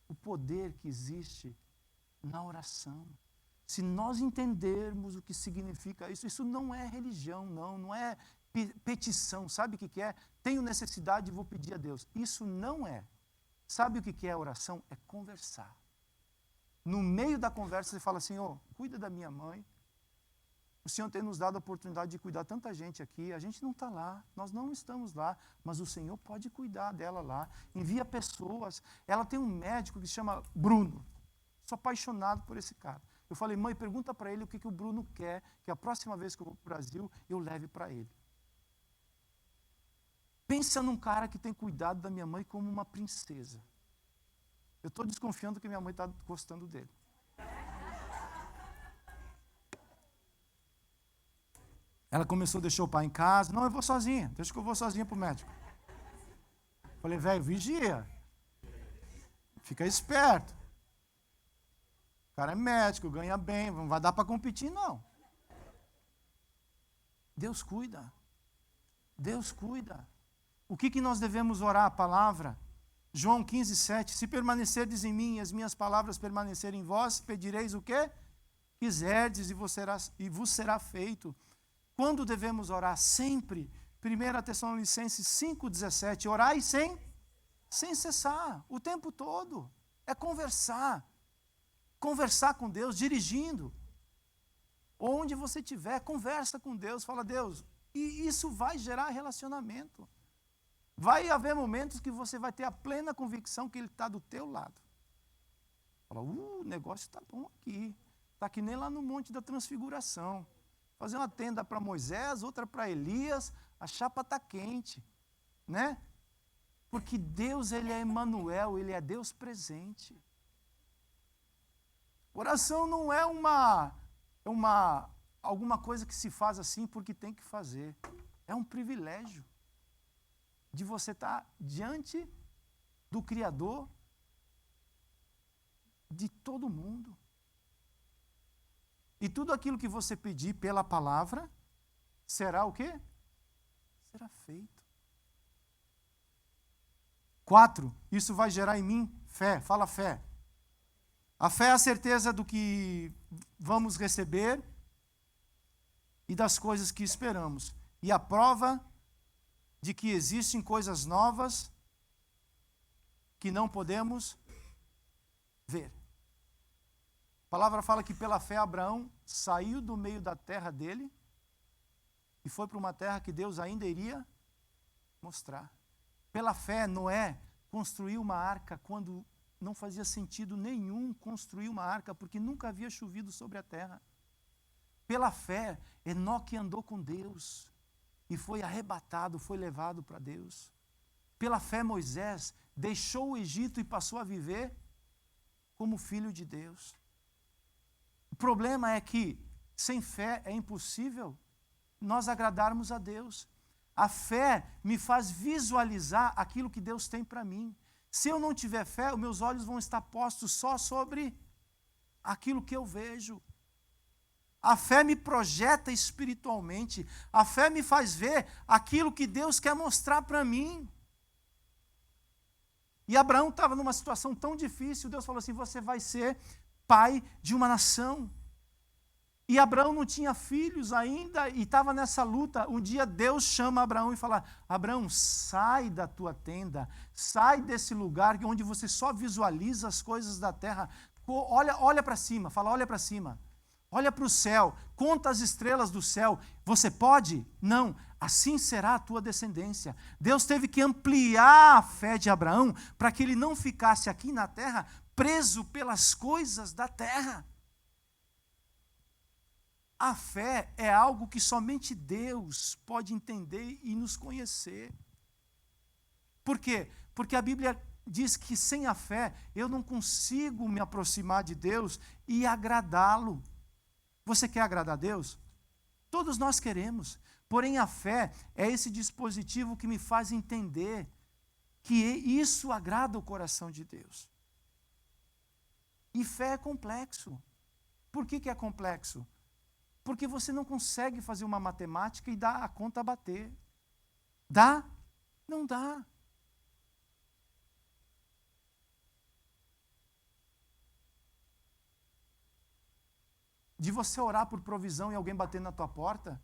O poder que existe na oração. Se nós entendermos o que significa isso, isso não é religião, não é petição. Sabe o que é? Tenho necessidade e vou pedir a Deus. Isso não é. Sabe o que é oração? É conversar. No meio da conversa você fala assim, cuida da minha mãe. O Senhor tem nos dado a oportunidade de cuidar tanta gente aqui. A gente não está lá, nós não estamos lá, mas o Senhor pode cuidar dela lá. Envia pessoas. Ela tem um médico que se chama Bruno. Sou apaixonado por esse cara. Eu falei, mãe, pergunta para ele o que o Bruno quer, que a próxima vez que eu vou para o Brasil, eu leve para ele. Pensa num cara que tem cuidado da minha mãe como uma princesa. Eu estou desconfiando que minha mãe está gostando dele. Ela começou a deixar o pai em casa. Não, eu vou sozinha. Deixa que eu vou sozinha para o médico. Falei, velho, vigia. Fica esperto. O cara é médico, ganha bem, não vai dar para competir, não. Deus cuida. Deus cuida. O que nós devemos orar? A palavra. João 15, 7. Se permanecerdes em mim e as minhas palavras permanecerem em vós, pedireis o quê? Quiserdes e vos será feito. Quando devemos orar? Sempre. 1 Tessalonicenses 5,17. Orai sem cessar, o tempo todo. É conversar. Conversar com Deus, dirigindo. Onde você estiver, conversa com Deus. Fala, Deus, e isso vai gerar relacionamento. Vai haver momentos que você vai ter a plena convicção que Ele está do teu lado. Fala, o negócio está bom aqui. Está que nem lá no Monte da Transfiguração. Fazer uma tenda para Moisés, outra para Elias, a chapa está quente, né? Porque Deus, Ele é Emmanuel, Ele é Deus presente. Oração não é alguma coisa que se faz assim porque tem que fazer. É um privilégio de você estar diante do Criador de todo mundo. E tudo aquilo que você pedir pela palavra, será o quê? Será feito. 4, isso vai gerar em mim fé. Fala fé. A fé é a certeza do que vamos receber e das coisas que esperamos. E a prova de que existem coisas novas que não podemos ver. A palavra fala que pela fé Abraão saiu do meio da terra dele e foi para uma terra que Deus ainda iria mostrar. Pela fé Noé construiu uma arca quando não fazia sentido nenhum construir uma arca, porque nunca havia chovido sobre a terra. Pela fé, Enoque andou com Deus e foi arrebatado, foi levado para Deus. Pela fé, Moisés deixou o Egito e passou a viver como filho de Deus. O problema é que, sem fé, é impossível nós agradarmos a Deus. A fé me faz visualizar aquilo que Deus tem para mim. Se eu não tiver fé, os meus olhos vão estar postos só sobre aquilo que eu vejo. A fé me projeta espiritualmente. A fé me faz ver aquilo que Deus quer mostrar para mim. E Abraão estava numa situação tão difícil, Deus falou assim, você vai ser pai de uma nação. E Abraão não tinha filhos ainda e estava nessa luta. Um dia Deus chama Abraão e fala, Abraão, sai da tua tenda, sai desse lugar onde você só visualiza as coisas da terra. Olha para cima, fala, olha para cima. Olha para o céu, conta as estrelas do céu. Você pode? Não. Assim será a tua descendência. Deus teve que ampliar a fé de Abraão para que ele não ficasse aqui na terra preso pelas coisas da terra. A fé é algo que somente Deus pode entender e nos conhecer. Por quê? Porque a Bíblia diz que sem a fé eu não consigo me aproximar de Deus e agradá-lo. Você quer agradar a Deus? Todos nós queremos. Porém, a fé é esse dispositivo que me faz entender que isso agrada o coração de Deus. E fé é complexo. Por que é complexo? Porque você não consegue fazer uma matemática e dar a conta bater. Dá? Não dá. De você orar por provisão e alguém bater na tua porta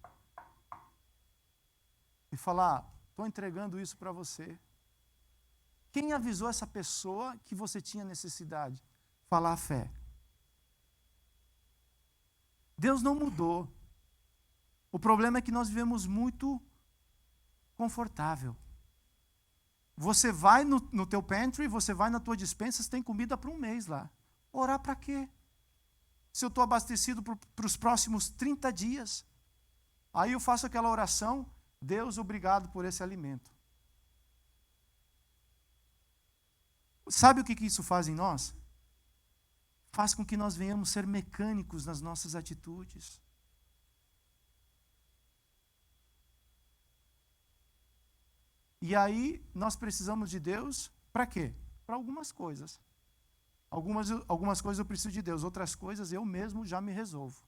e falar, estou entregando isso para você. Quem avisou essa pessoa que você tinha necessidade? Falar a fé. Deus não mudou. O problema é que nós vivemos muito confortável. Você vai no teu pantry, você vai na tua despensa, você tem comida para um mês lá. Orar para quê? Se eu estou abastecido para os próximos 30 dias. Aí eu faço aquela oração, Deus, obrigado por esse alimento. Sabe o que isso faz em nós? Faz com que nós venhamos ser mecânicos nas nossas atitudes. E aí nós precisamos de Deus para quê? Para algumas coisas. Algumas coisas eu preciso de Deus, outras coisas eu mesmo já me resolvo.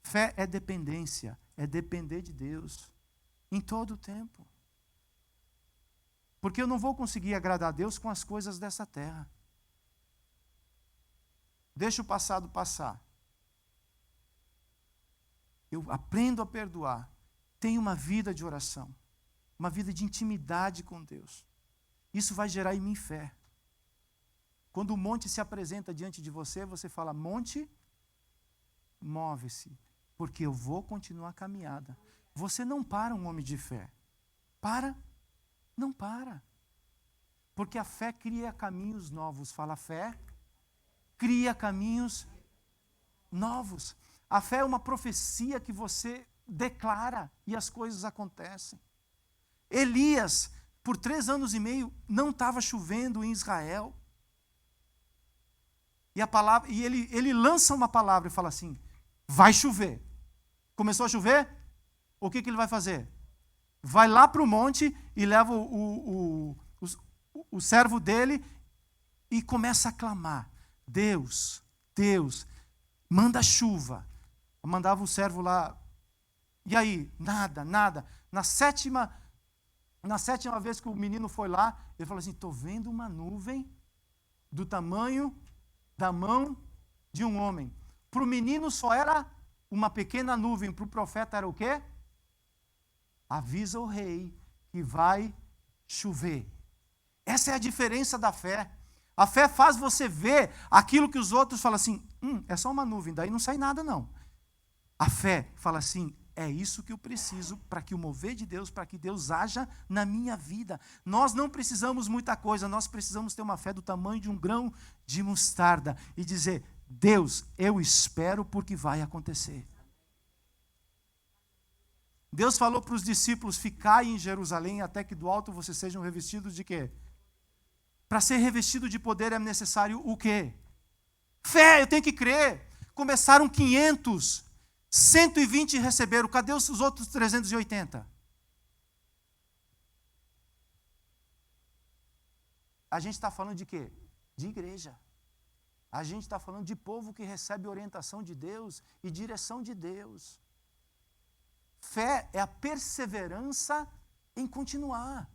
Fé é dependência, é depender de Deus em todo o tempo. Porque eu não vou conseguir agradar a Deus com as coisas dessa terra. Deixa o passado passar. Eu aprendo a perdoar. Tenho uma vida de oração. Uma vida de intimidade com Deus. Isso vai gerar em mim fé. Quando o monte se apresenta diante de você, você fala, monte, move-se. Porque eu vou continuar a caminhada. Você não para um homem de fé. Para? Não para. Porque a fé cria caminhos novos. Fala fé. Cria caminhos novos. A fé é uma profecia que você declara e as coisas acontecem. Elias, por 3 anos e meio, não estava chovendo em Israel. E ele lança uma palavra e fala assim, vai chover. Começou a chover? O que ele vai fazer? Vai lá para o monte e leva o servo dele e começa a clamar. Deus, manda chuva. Eu mandava o servo lá. E aí? Nada. Na sétima vez que o menino foi lá, ele falou assim, estou vendo uma nuvem do tamanho da mão de um homem. Para o menino só era uma pequena nuvem, para o profeta era o quê? Avisa o rei que vai chover. Essa é a diferença da fé. A fé faz você ver aquilo que os outros falam assim, é só uma nuvem, daí não sai nada não. A fé fala assim, é isso que eu preciso para que o mover de Deus, para que Deus haja na minha vida. Nós não precisamos muita coisa, nós precisamos ter uma fé do tamanho de um grão de mostarda e dizer, Deus, eu espero porque vai acontecer. Deus falou para os discípulos, ficai em Jerusalém até que do alto vocês sejam revestidos de quê? Para ser revestido de poder é necessário o quê? Fé, eu tenho que crer. Começaram 500, 120 receberam. Cadê os outros 380? A gente está falando de quê? De igreja. A gente está falando de povo que recebe orientação de Deus e direção de Deus. Fé é a perseverança em continuar.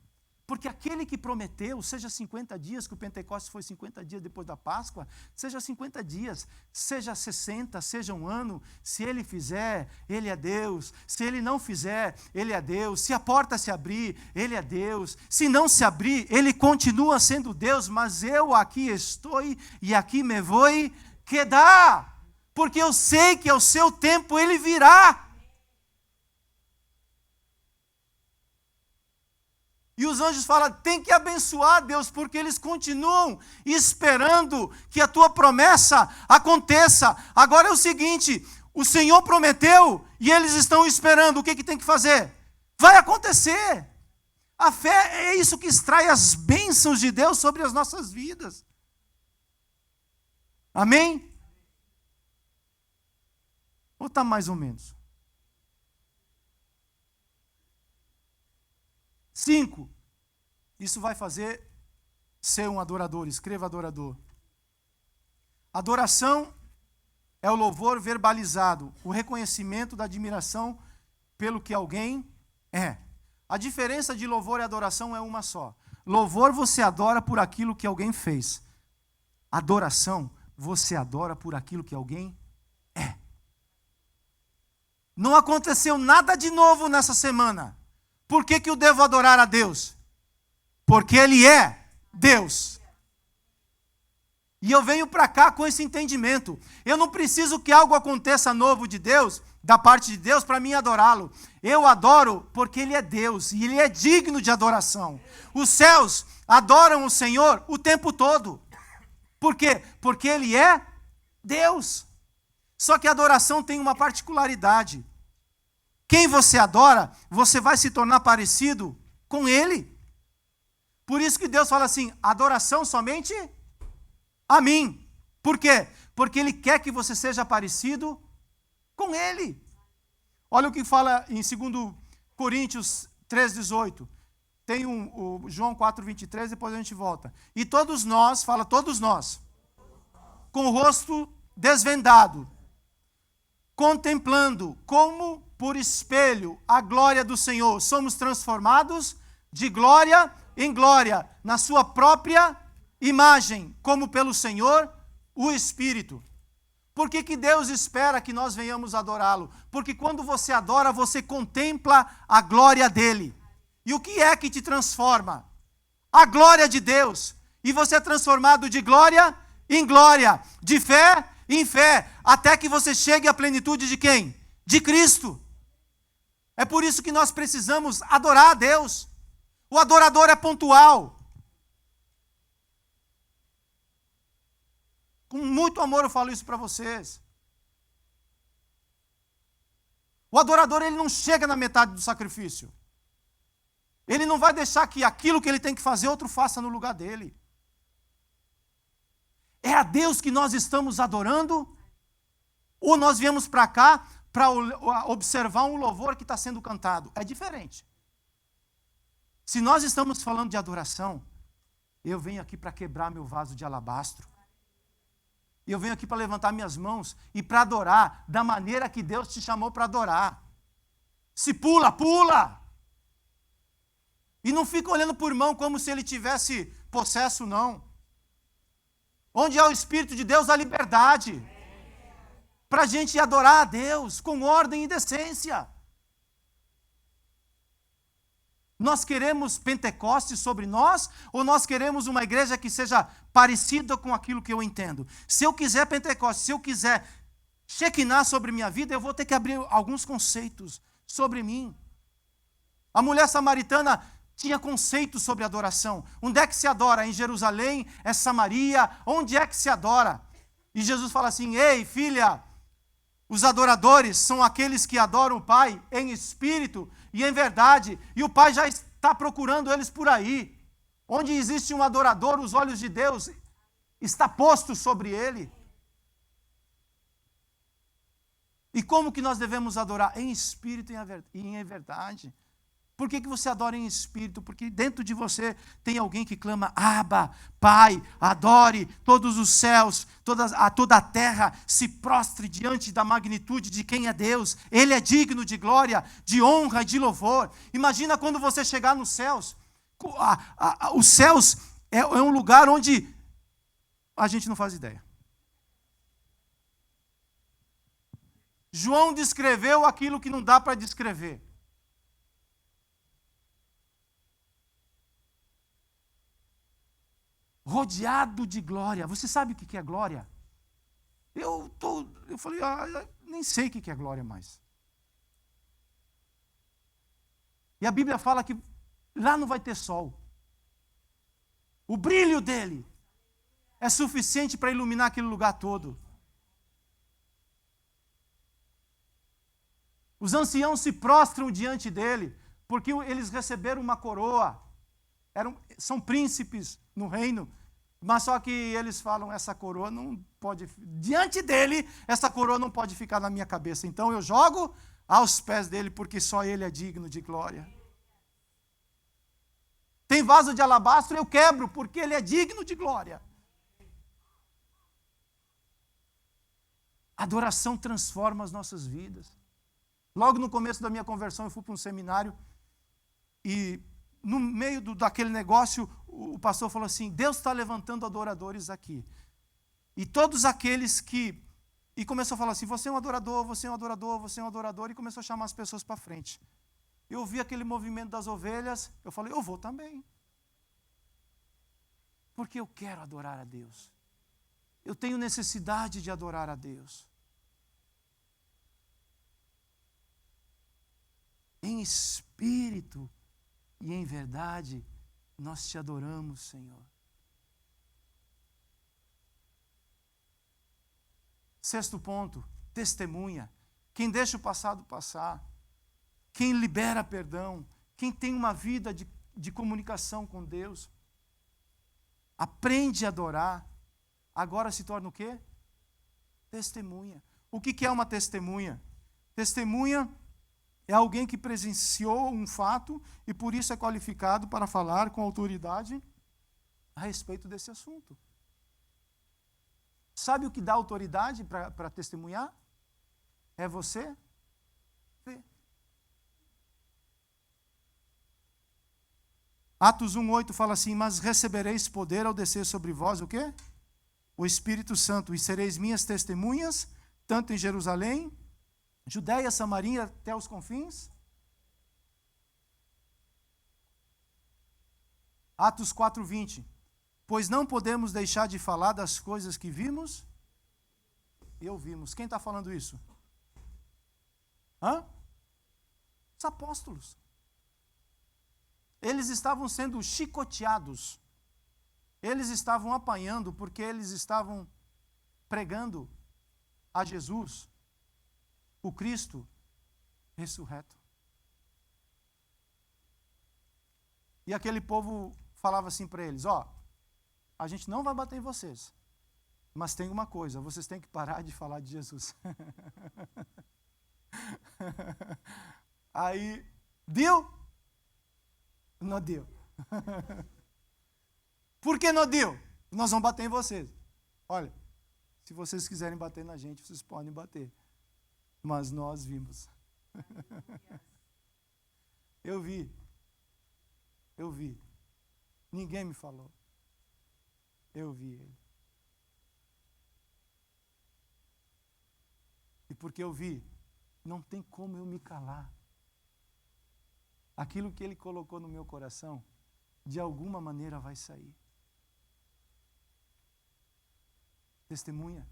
Porque aquele que prometeu, seja 50 dias, que o Pentecostes foi 50 dias depois da Páscoa, seja 50 dias, seja 60, seja um ano, se ele fizer, ele é Deus. Se ele não fizer, ele é Deus. Se a porta se abrir, ele é Deus. Se não se abrir, ele continua sendo Deus, mas eu aqui estou e aqui me vou quedar. Porque eu sei que ao seu tempo ele virá. E os anjos falam, tem que abençoar Deus, porque eles continuam esperando que a tua promessa aconteça. Agora é o seguinte, o Senhor prometeu e eles estão esperando, o que tem que fazer? Vai acontecer. A fé é isso que extrai as bênçãos de Deus sobre as nossas vidas. Amém? Ou está mais ou menos? 5. Isso vai fazer ser um adorador. Escreva adorador. Adoração é o louvor verbalizado, o reconhecimento da admiração pelo que alguém é. A diferença de louvor e adoração é uma só. Louvor você adora por aquilo que alguém fez. Adoração você adora por aquilo que alguém é. Não aconteceu nada de novo nessa semana. Por que eu devo adorar a Deus? Porque Ele é Deus. E eu venho para cá com esse entendimento. Eu não preciso que algo aconteça novo de Deus, da parte de Deus, para mim adorá-lo. Eu adoro porque Ele é Deus e Ele é digno de adoração. Os céus adoram o Senhor o tempo todo. Por quê? Porque Ele é Deus. Só que a adoração tem uma particularidade. Quem você adora, você vai se tornar parecido com Ele. Por isso que Deus fala assim, adoração somente a mim. Por quê? Porque Ele quer que você seja parecido com Ele. Olha o que fala em 2 Coríntios 3,18. Tem o João 4,23, depois a gente volta. E todos nós, fala todos nós, com o rosto desvendado, contemplando como por espelho a glória do Senhor, somos transformados de glória em glória, na sua própria imagem, como pelo Senhor, o Espírito. Por que Deus espera que nós venhamos adorá-lo? Porque quando você adora, você contempla a glória dele. E o que é que te transforma? A glória de Deus. E você é transformado de glória em glória, de fé em fé, até que você chegue à plenitude de quem? De Cristo. É por isso que nós precisamos adorar a Deus. O adorador é pontual. Com muito amor eu falo isso para vocês. O adorador, ele não chega na metade do sacrifício. Ele não vai deixar que aquilo que ele tem que fazer, outro faça no lugar dele. É a Deus que nós estamos adorando? Ou nós viemos para cá para observar um louvor que está sendo cantado? É diferente. Se nós estamos falando de adoração, eu venho aqui para quebrar meu vaso de alabastro. E eu venho aqui para levantar minhas mãos e para adorar da maneira que Deus te chamou para adorar. Se pula, pula! E não fica olhando por irmão como se ele tivesse possesso, não. Onde há o Espírito de Deus, há liberdade. Para a gente adorar a Deus com ordem e decência. Nós queremos Pentecostes sobre nós, ou nós queremos uma igreja que seja parecida com aquilo que eu entendo? Se eu quiser Pentecostes, se eu quiser Shekinah sobre minha vida, eu vou ter que abrir alguns conceitos sobre mim. A mulher samaritana tinha conceitos sobre adoração. Onde é que se adora? Em Jerusalém? É Samaria? Onde é que se adora? E Jesus fala assim: ei, filha, os adoradores são aqueles que adoram o Pai em espírito e em verdade. E o Pai já está procurando eles por aí. Onde existe um adorador, os olhos de Deus está posto sobre ele. E como que nós devemos adorar? Em espírito e em verdade. Por que você adora em espírito? Porque dentro de você tem alguém que clama: Abba, Pai, adore todos os céus, toda a terra se prostre diante da magnitude de quem é Deus. Ele é digno de glória, de honra e de louvor. Imagina quando você chegar nos céus. Os céus é um lugar onde a gente não faz ideia. João descreveu aquilo que não dá para descrever. Rodeado de glória. Você sabe o que é glória? Eu falei, nem sei o que é glória mais. E a Bíblia fala que lá não vai ter sol. O brilho dele é suficiente para iluminar aquele lugar todo. Os anciãos se prostram diante dele, porque eles receberam uma coroa. São príncipes no reino. Mas só que eles falam: essa coroa não pode, diante dele, essa coroa não pode ficar na minha cabeça. Então eu jogo aos pés dele, porque só ele é digno de glória. Tem vaso de alabastro, eu quebro, porque ele é digno de glória. Adoração transforma as nossas vidas. Logo no começo da minha conversão, eu fui para um seminário e no meio daquele negócio, o pastor falou assim: Deus está levantando adoradores aqui. E todos aqueles que... E começou a falar assim: você é um adorador, você é um adorador, você é um adorador. E começou a chamar as pessoas para frente. Eu vi aquele movimento das ovelhas, eu falei: eu vou também. Porque eu quero adorar a Deus. Eu tenho necessidade de adorar a Deus. Em espírito e em verdade, nós te adoramos, Senhor. Sexto ponto, testemunha. Quem deixa o passado passar, quem libera perdão, quem tem uma vida de comunicação com Deus, aprende a adorar, agora se torna o quê? Testemunha. O que é uma testemunha? Testemunha é alguém que presenciou um fato e por isso é qualificado para falar com autoridade a respeito desse assunto. Sabe o que dá autoridade para testemunhar? É você ver. Atos 1:8 fala assim: mas recebereis poder ao descer sobre vós o quê? O Espírito Santo, e sereis minhas testemunhas, tanto em Jerusalém, Judeia, Samaria, até os confins. Atos 4:20. Pois não podemos deixar de falar das coisas que vimos e ouvimos. Quem está falando isso? Os apóstolos. Eles estavam sendo chicoteados. Eles estavam apanhando porque eles estavam pregando a Jesus, o Cristo ressurreto. E aquele povo falava assim para eles: a gente não vai bater em vocês, mas tem uma coisa, vocês têm que parar de falar de Jesus. Aí, deu? Não deu. Por que não deu? Nós vamos bater em vocês. Olha, Se vocês quiserem bater na gente, vocês podem bater. Mas nós vimos. Eu vi. Ninguém me falou. Eu vi ele. E porque eu vi, não tem como eu me calar. Aquilo que ele colocou no meu coração, de alguma maneira vai sair. Testemunha.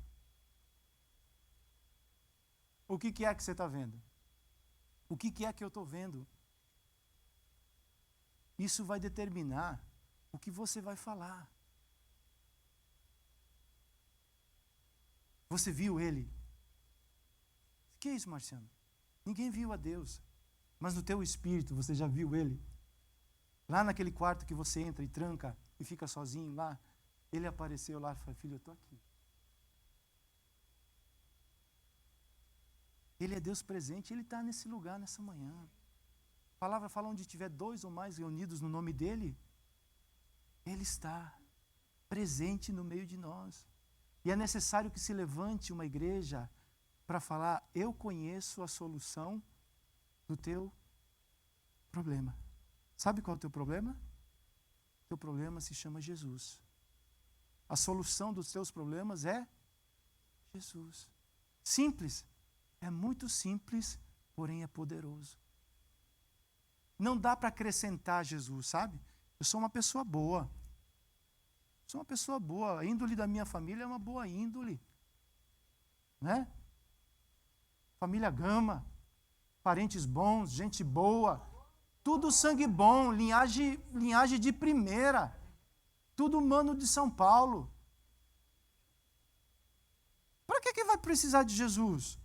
O que é que você está vendo? O que é que eu estou vendo? Isso vai determinar o que você vai falar. Você viu ele? O que é isso, Marciano? Ninguém viu a Deus. Mas no teu espírito, você já viu ele? Lá naquele quarto que você entra e tranca e fica sozinho lá, ele apareceu lá e falou, filho, eu estou aqui. Ele é Deus presente, ele está nesse lugar nessa manhã. A palavra fala onde tiver 2 ou mais reunidos no nome dele, ele está presente no meio de nós. E é necessário que se levante uma igreja para falar, eu conheço a solução do teu problema. Sabe qual é o teu problema? O teu problema se chama Jesus. A solução dos teus problemas é Jesus. Simples. É muito simples, porém é poderoso. Não dá para acrescentar Jesus, sabe? Eu sou uma pessoa boa. Sou uma pessoa boa. A índole da minha família é uma boa índole. Né? Família Gama. Parentes bons, gente boa. Tudo sangue bom, linhagem de primeira. Tudo humano de São Paulo. Para que vai precisar de Jesus?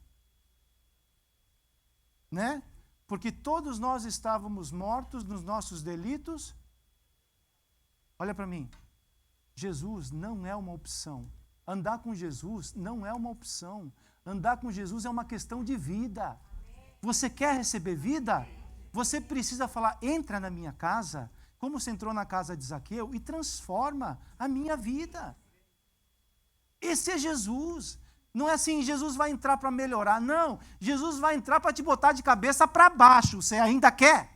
Né? Porque todos nós estávamos mortos nos nossos delitos. Olha para mim. Jesus não é uma opção. Andar com Jesus não é uma opção. Andar com Jesus é uma questão de vida. Você quer receber vida? Você precisa falar, entra na minha casa, como você entrou na casa de Zaqueu, e transforma a minha vida. Esse é Jesus. Não é assim, Jesus vai entrar para melhorar. Não, Jesus vai entrar para te botar de cabeça para baixo. Você ainda quer?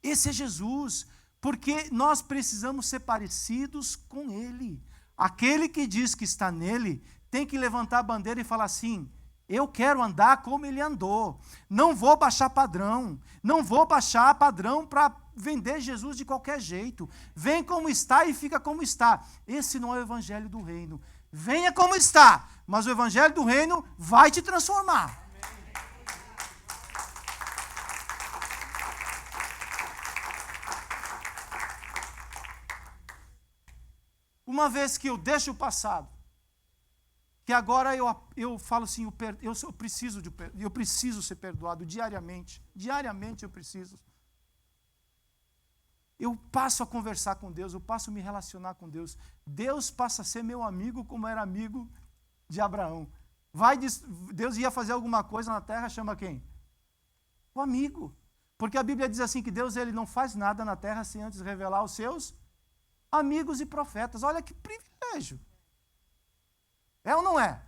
Esse é Jesus. Porque nós precisamos ser parecidos com Ele. Aquele que diz que está nele, tem que levantar a bandeira e falar assim, eu quero andar como ele andou. Não vou baixar padrão. Não vou baixar padrão para vender Jesus de qualquer jeito. Vem como está e fica como está. Esse não é o evangelho do reino. Venha como está, mas o evangelho do reino vai te transformar. Uma vez que eu deixo o passado, que agora eu falo assim, eu preciso ser perdoado diariamente. Diariamente eu preciso. Eu passo a conversar com Deus, eu passo a me relacionar com Deus. Deus passa a ser meu amigo como era amigo de Abraão. Deus ia fazer alguma coisa na terra, chama quem? O amigo. Porque a Bíblia diz assim que Deus ele não faz nada na terra sem antes revelar os seus amigos e profetas. Olha que privilégio. É ou não é?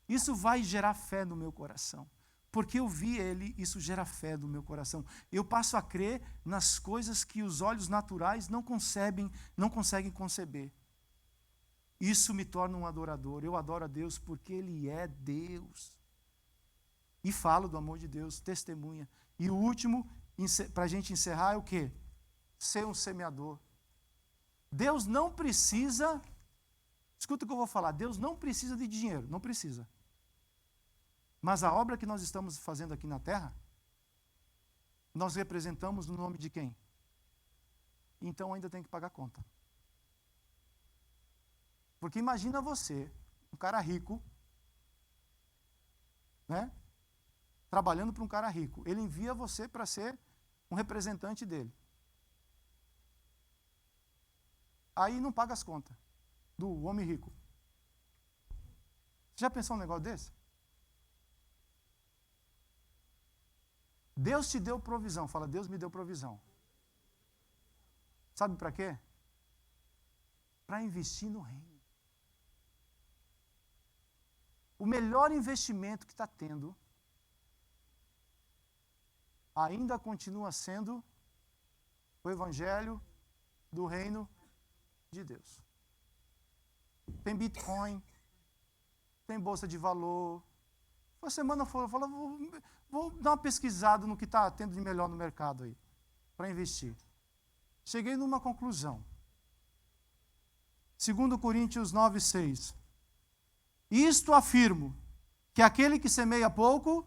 Isso vai gerar fé no meu coração. Porque eu vi ele, isso gera fé no meu coração. Eu passo a crer nas coisas que os olhos naturais não conseguem conceber. Isso me torna um adorador. Eu adoro a Deus porque Ele é Deus. E falo do amor de Deus, testemunha. E o último, para a gente encerrar, é o quê? Ser um semeador. Deus não precisa, escuta o que eu vou falar, Deus não precisa de dinheiro, não precisa. Mas a obra que nós estamos fazendo aqui na terra, nós representamos no nome de quem? Então ainda tem que pagar conta. Porque imagina você, um cara rico, né? Trabalhando para um cara rico. Ele envia você para ser um representante dele. Aí não paga as contas do homem rico. Já pensou um negócio desse? Deus te deu provisão. Fala, Deus me deu provisão. Sabe para quê? Para investir no reino. o melhor investimento que está tendo ainda continua sendo o Evangelho do Reino de Deus. Tem Bitcoin, tem Bolsa de Valor. Uma semana eu vou dar uma pesquisada no que está tendo de melhor no mercado aí, para investir. Cheguei numa conclusão. 2 Coríntios 9:6. Isto afirmo, que aquele que semeia pouco,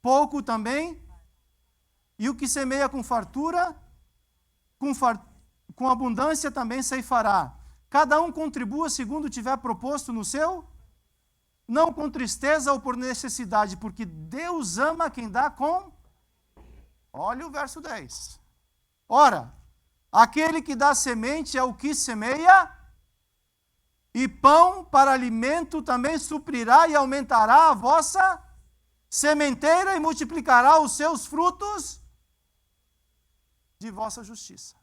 pouco também, e o que semeia com fartura, com abundância também ceifará. Cada um contribua segundo tiver proposto no seu, não com tristeza ou por necessidade, porque Deus ama quem dá com... Olha o verso 10. Ora, aquele que dá semente é o que semeia, e pão para alimento também suprirá e aumentará a vossa sementeira e multiplicará os seus frutos de vossa justiça.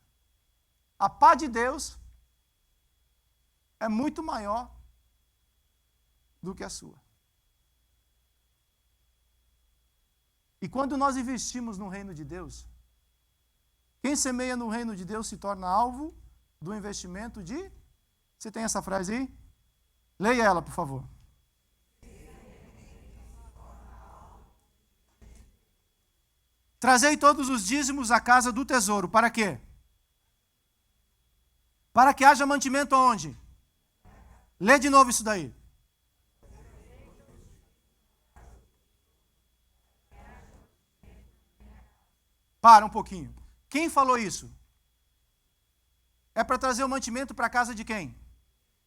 A paz de Deus é muito maior do que a sua. E quando nós investimos no reino de Deus, quem semeia no reino de Deus se torna alvo do investimento de... Você tem essa frase aí? Leia ela, por favor. Trazei todos os dízimos à casa do tesouro. Para quê? Para que haja mantimento aonde? Lê de novo isso daí. Para um pouquinho. Quem falou isso? É para trazer o mantimento para a casa de quem?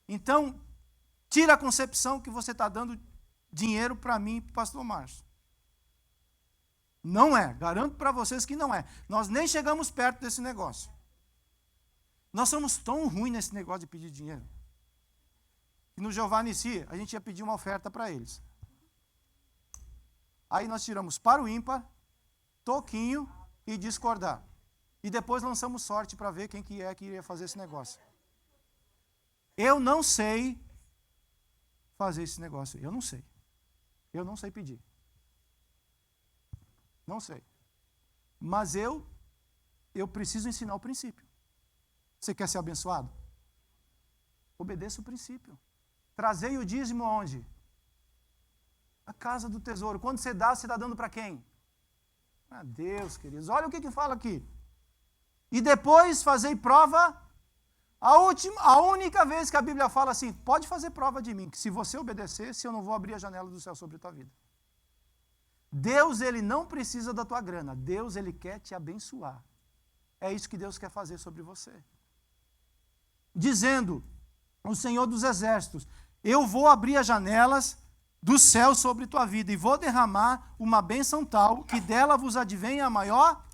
Então, tira a concepção que você está dando dinheiro para mim e para o pastor Márcio. Não é. Garanto para vocês que não é. Nós nem chegamos perto desse negócio. Nós somos tão ruins nesse negócio de pedir dinheiro. E no Jeová Nissi, a gente ia pedir uma oferta para eles. Aí nós tiramos para o ímpar, toquinho e discordar. E depois lançamos sorte para ver quem que iria fazer esse negócio. Eu não sei fazer esse negócio. Eu não sei. Eu não sei pedir. Não sei. Mas eu preciso ensinar o princípio. Você quer ser abençoado? Obedeça o princípio. Trazei o dízimo aonde? A casa do tesouro. Quando você está dando para quem? Para Deus, queridos. Olha o que fala aqui. E depois fazei prova. A única vez que a Bíblia fala assim, pode fazer prova de mim, que se você obedecer, se eu não vou abrir a janela do céu sobre a tua vida. Deus, ele não precisa da tua grana. Deus, ele quer te abençoar. É isso que Deus quer fazer sobre você. Dizendo, o Senhor dos Exércitos, eu vou abrir as janelas do céu sobre tua vida e vou derramar uma bênção tal que dela vos advenha a maior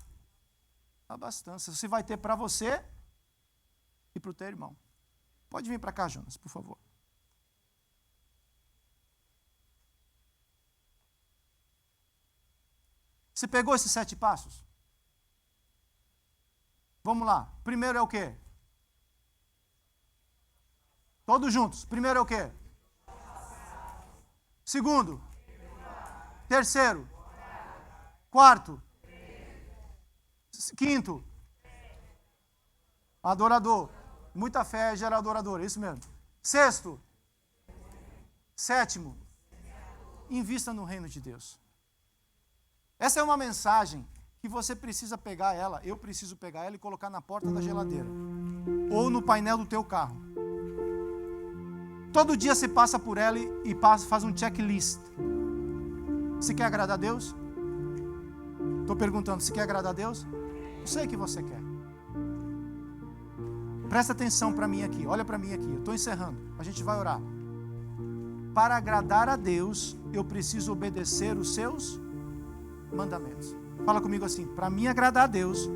abastança. Você vai ter para você e para o teu irmão. Pode vir para cá, Jonas, por favor. Você pegou esses 7 passos? Vamos lá. Primeiro é o quê? Todos juntos. Primeiro é o quê? Segundo. Terceiro. Quarto. Quinto. Adorador. Muita fé gera adorador, é isso mesmo. Sexto. Sétimo. Invista no reino de Deus. Essa é uma mensagem que você precisa pegar ela, eu preciso pegar ela e colocar na porta da geladeira. Ou no painel do teu carro. Todo dia você passa por ela e faz um checklist. Você quer agradar a Deus? Estou perguntando, você quer agradar a Deus? Eu sei que você quer. Presta atenção para mim aqui, olha para mim aqui, eu estou encerrando, a gente vai orar. Para agradar a Deus, eu preciso obedecer os seus mandamentos. Fala comigo assim, para mim agradar a Deus,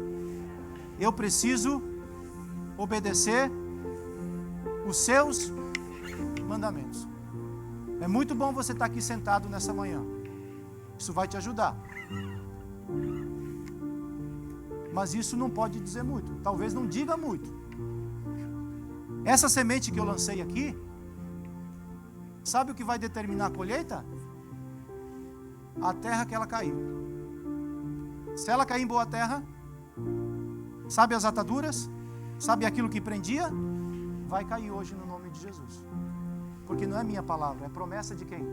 eu preciso obedecer os seus mandamentos. É muito bom você estar aqui sentado nessa manhã. Isso vai te ajudar. Mas isso não pode dizer muito. Talvez não diga muito. Essa semente que eu lancei aqui, Sabe o que vai determinar a colheita? A terra que ela caiu. Se ela cair em boa terra, sabe as ataduras? Sabe aquilo que prendia? Vai cair hoje no nome de Jesus. Porque não é minha palavra, é promessa de quem?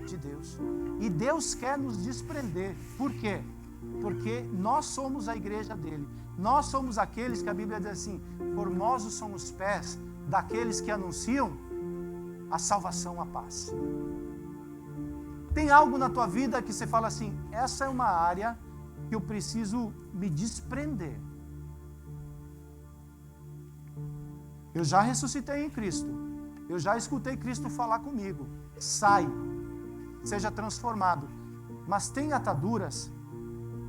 De Deus. E Deus quer nos desprender. Por quê? Porque nós somos a igreja dele. Nós somos aqueles que a Bíblia diz assim: formosos são os pés daqueles que anunciam a salvação, a paz. Tem algo na tua vida que você fala assim: essa é uma área que eu preciso me desprender. Eu já ressuscitei em Cristo. Eu já escutei Cristo falar comigo. Sai, seja transformado. Mas tem ataduras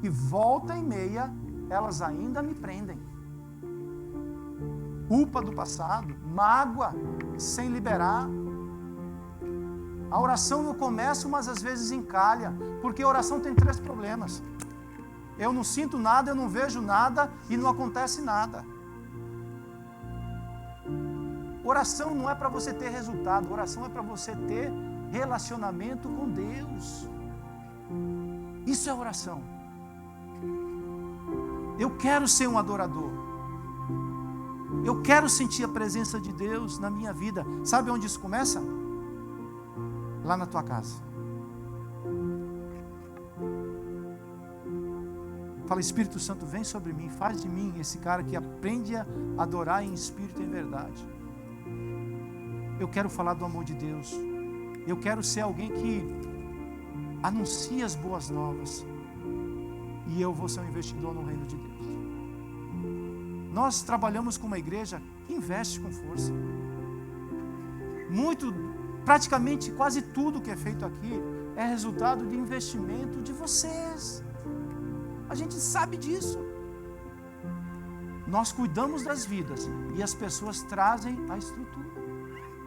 que volta e meia, elas ainda me prendem. Culpa do passado, mágoa sem liberar. A oração eu começo, mas às vezes encalha, porque a oração tem 3 problemas. Eu não sinto nada, eu não vejo nada e não acontece nada. Oração não é para você ter resultado, oração é para você ter relacionamento com Deus. Isso é oração. Eu quero ser um adorador. Eu quero sentir a presença de Deus na minha vida. Sabe onde isso começa? Lá na tua casa. Fala: Espírito Santo, vem sobre mim, faz de mim esse cara que aprende a adorar em espírito e em verdade. Eu quero falar do amor de Deus. Eu quero ser alguém que anuncia as boas novas. E eu vou ser um investidor no reino de Deus. Nós trabalhamos com uma igreja que investe com força. Praticamente quase tudo que é feito aqui é resultado de investimento de vocês. A gente sabe disso. Nós cuidamos das vidas e as pessoas trazem a estrutura.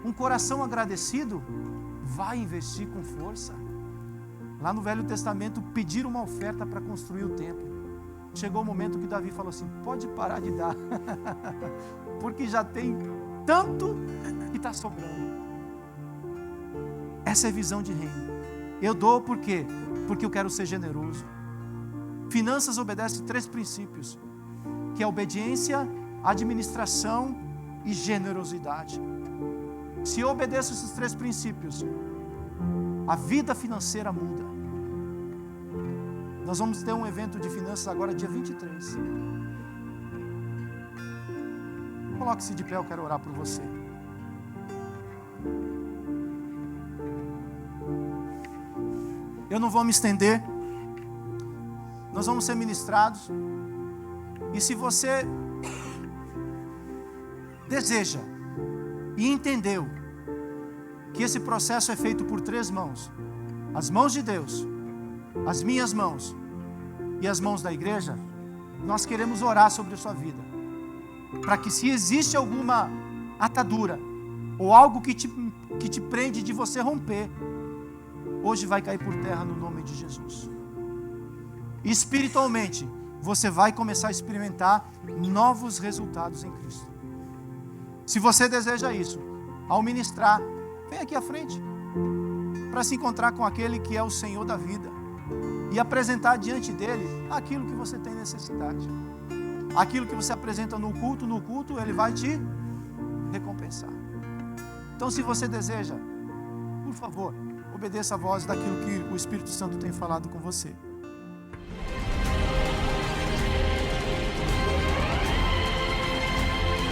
Um coração agradecido vai investir com força. Lá no Velho Testamento pediram uma oferta para construir o templo. Chegou o momento que Davi falou assim: pode parar de dar, porque já tem tanto que está sobrando. Essa é a visão de reino. Eu dou por quê? Porque eu quero ser generoso. Finanças obedece 3 princípios, que é obediência, administração e generosidade. Se eu obedeço esses 3 princípios, a vida financeira muda. Nós vamos ter um evento de finanças agora, dia 23. Coloque-se de pé, eu quero orar por você. Eu não vou me estender. Nós vamos ser ministrados. E se você deseja e entendeu que esse processo é feito por 3 mãos: as mãos de Deus, as minhas mãos e as mãos da igreja, nós queremos orar sobre a sua vida, para que, se existe alguma atadura ou algo que te prende de você romper, hoje vai cair por terra no nome de Jesus. Espiritualmente, você vai começar a experimentar novos resultados em Cristo. Se você deseja isso, ao ministrar, vem aqui à frente, para se encontrar com aquele que é o Senhor da vida e apresentar diante dele aquilo que você tem necessidade. Aquilo que você apresenta no culto ele vai te recompensar. Então, se você deseja, por favor, obedeça a voz daquilo que o Espírito Santo tem falado com você.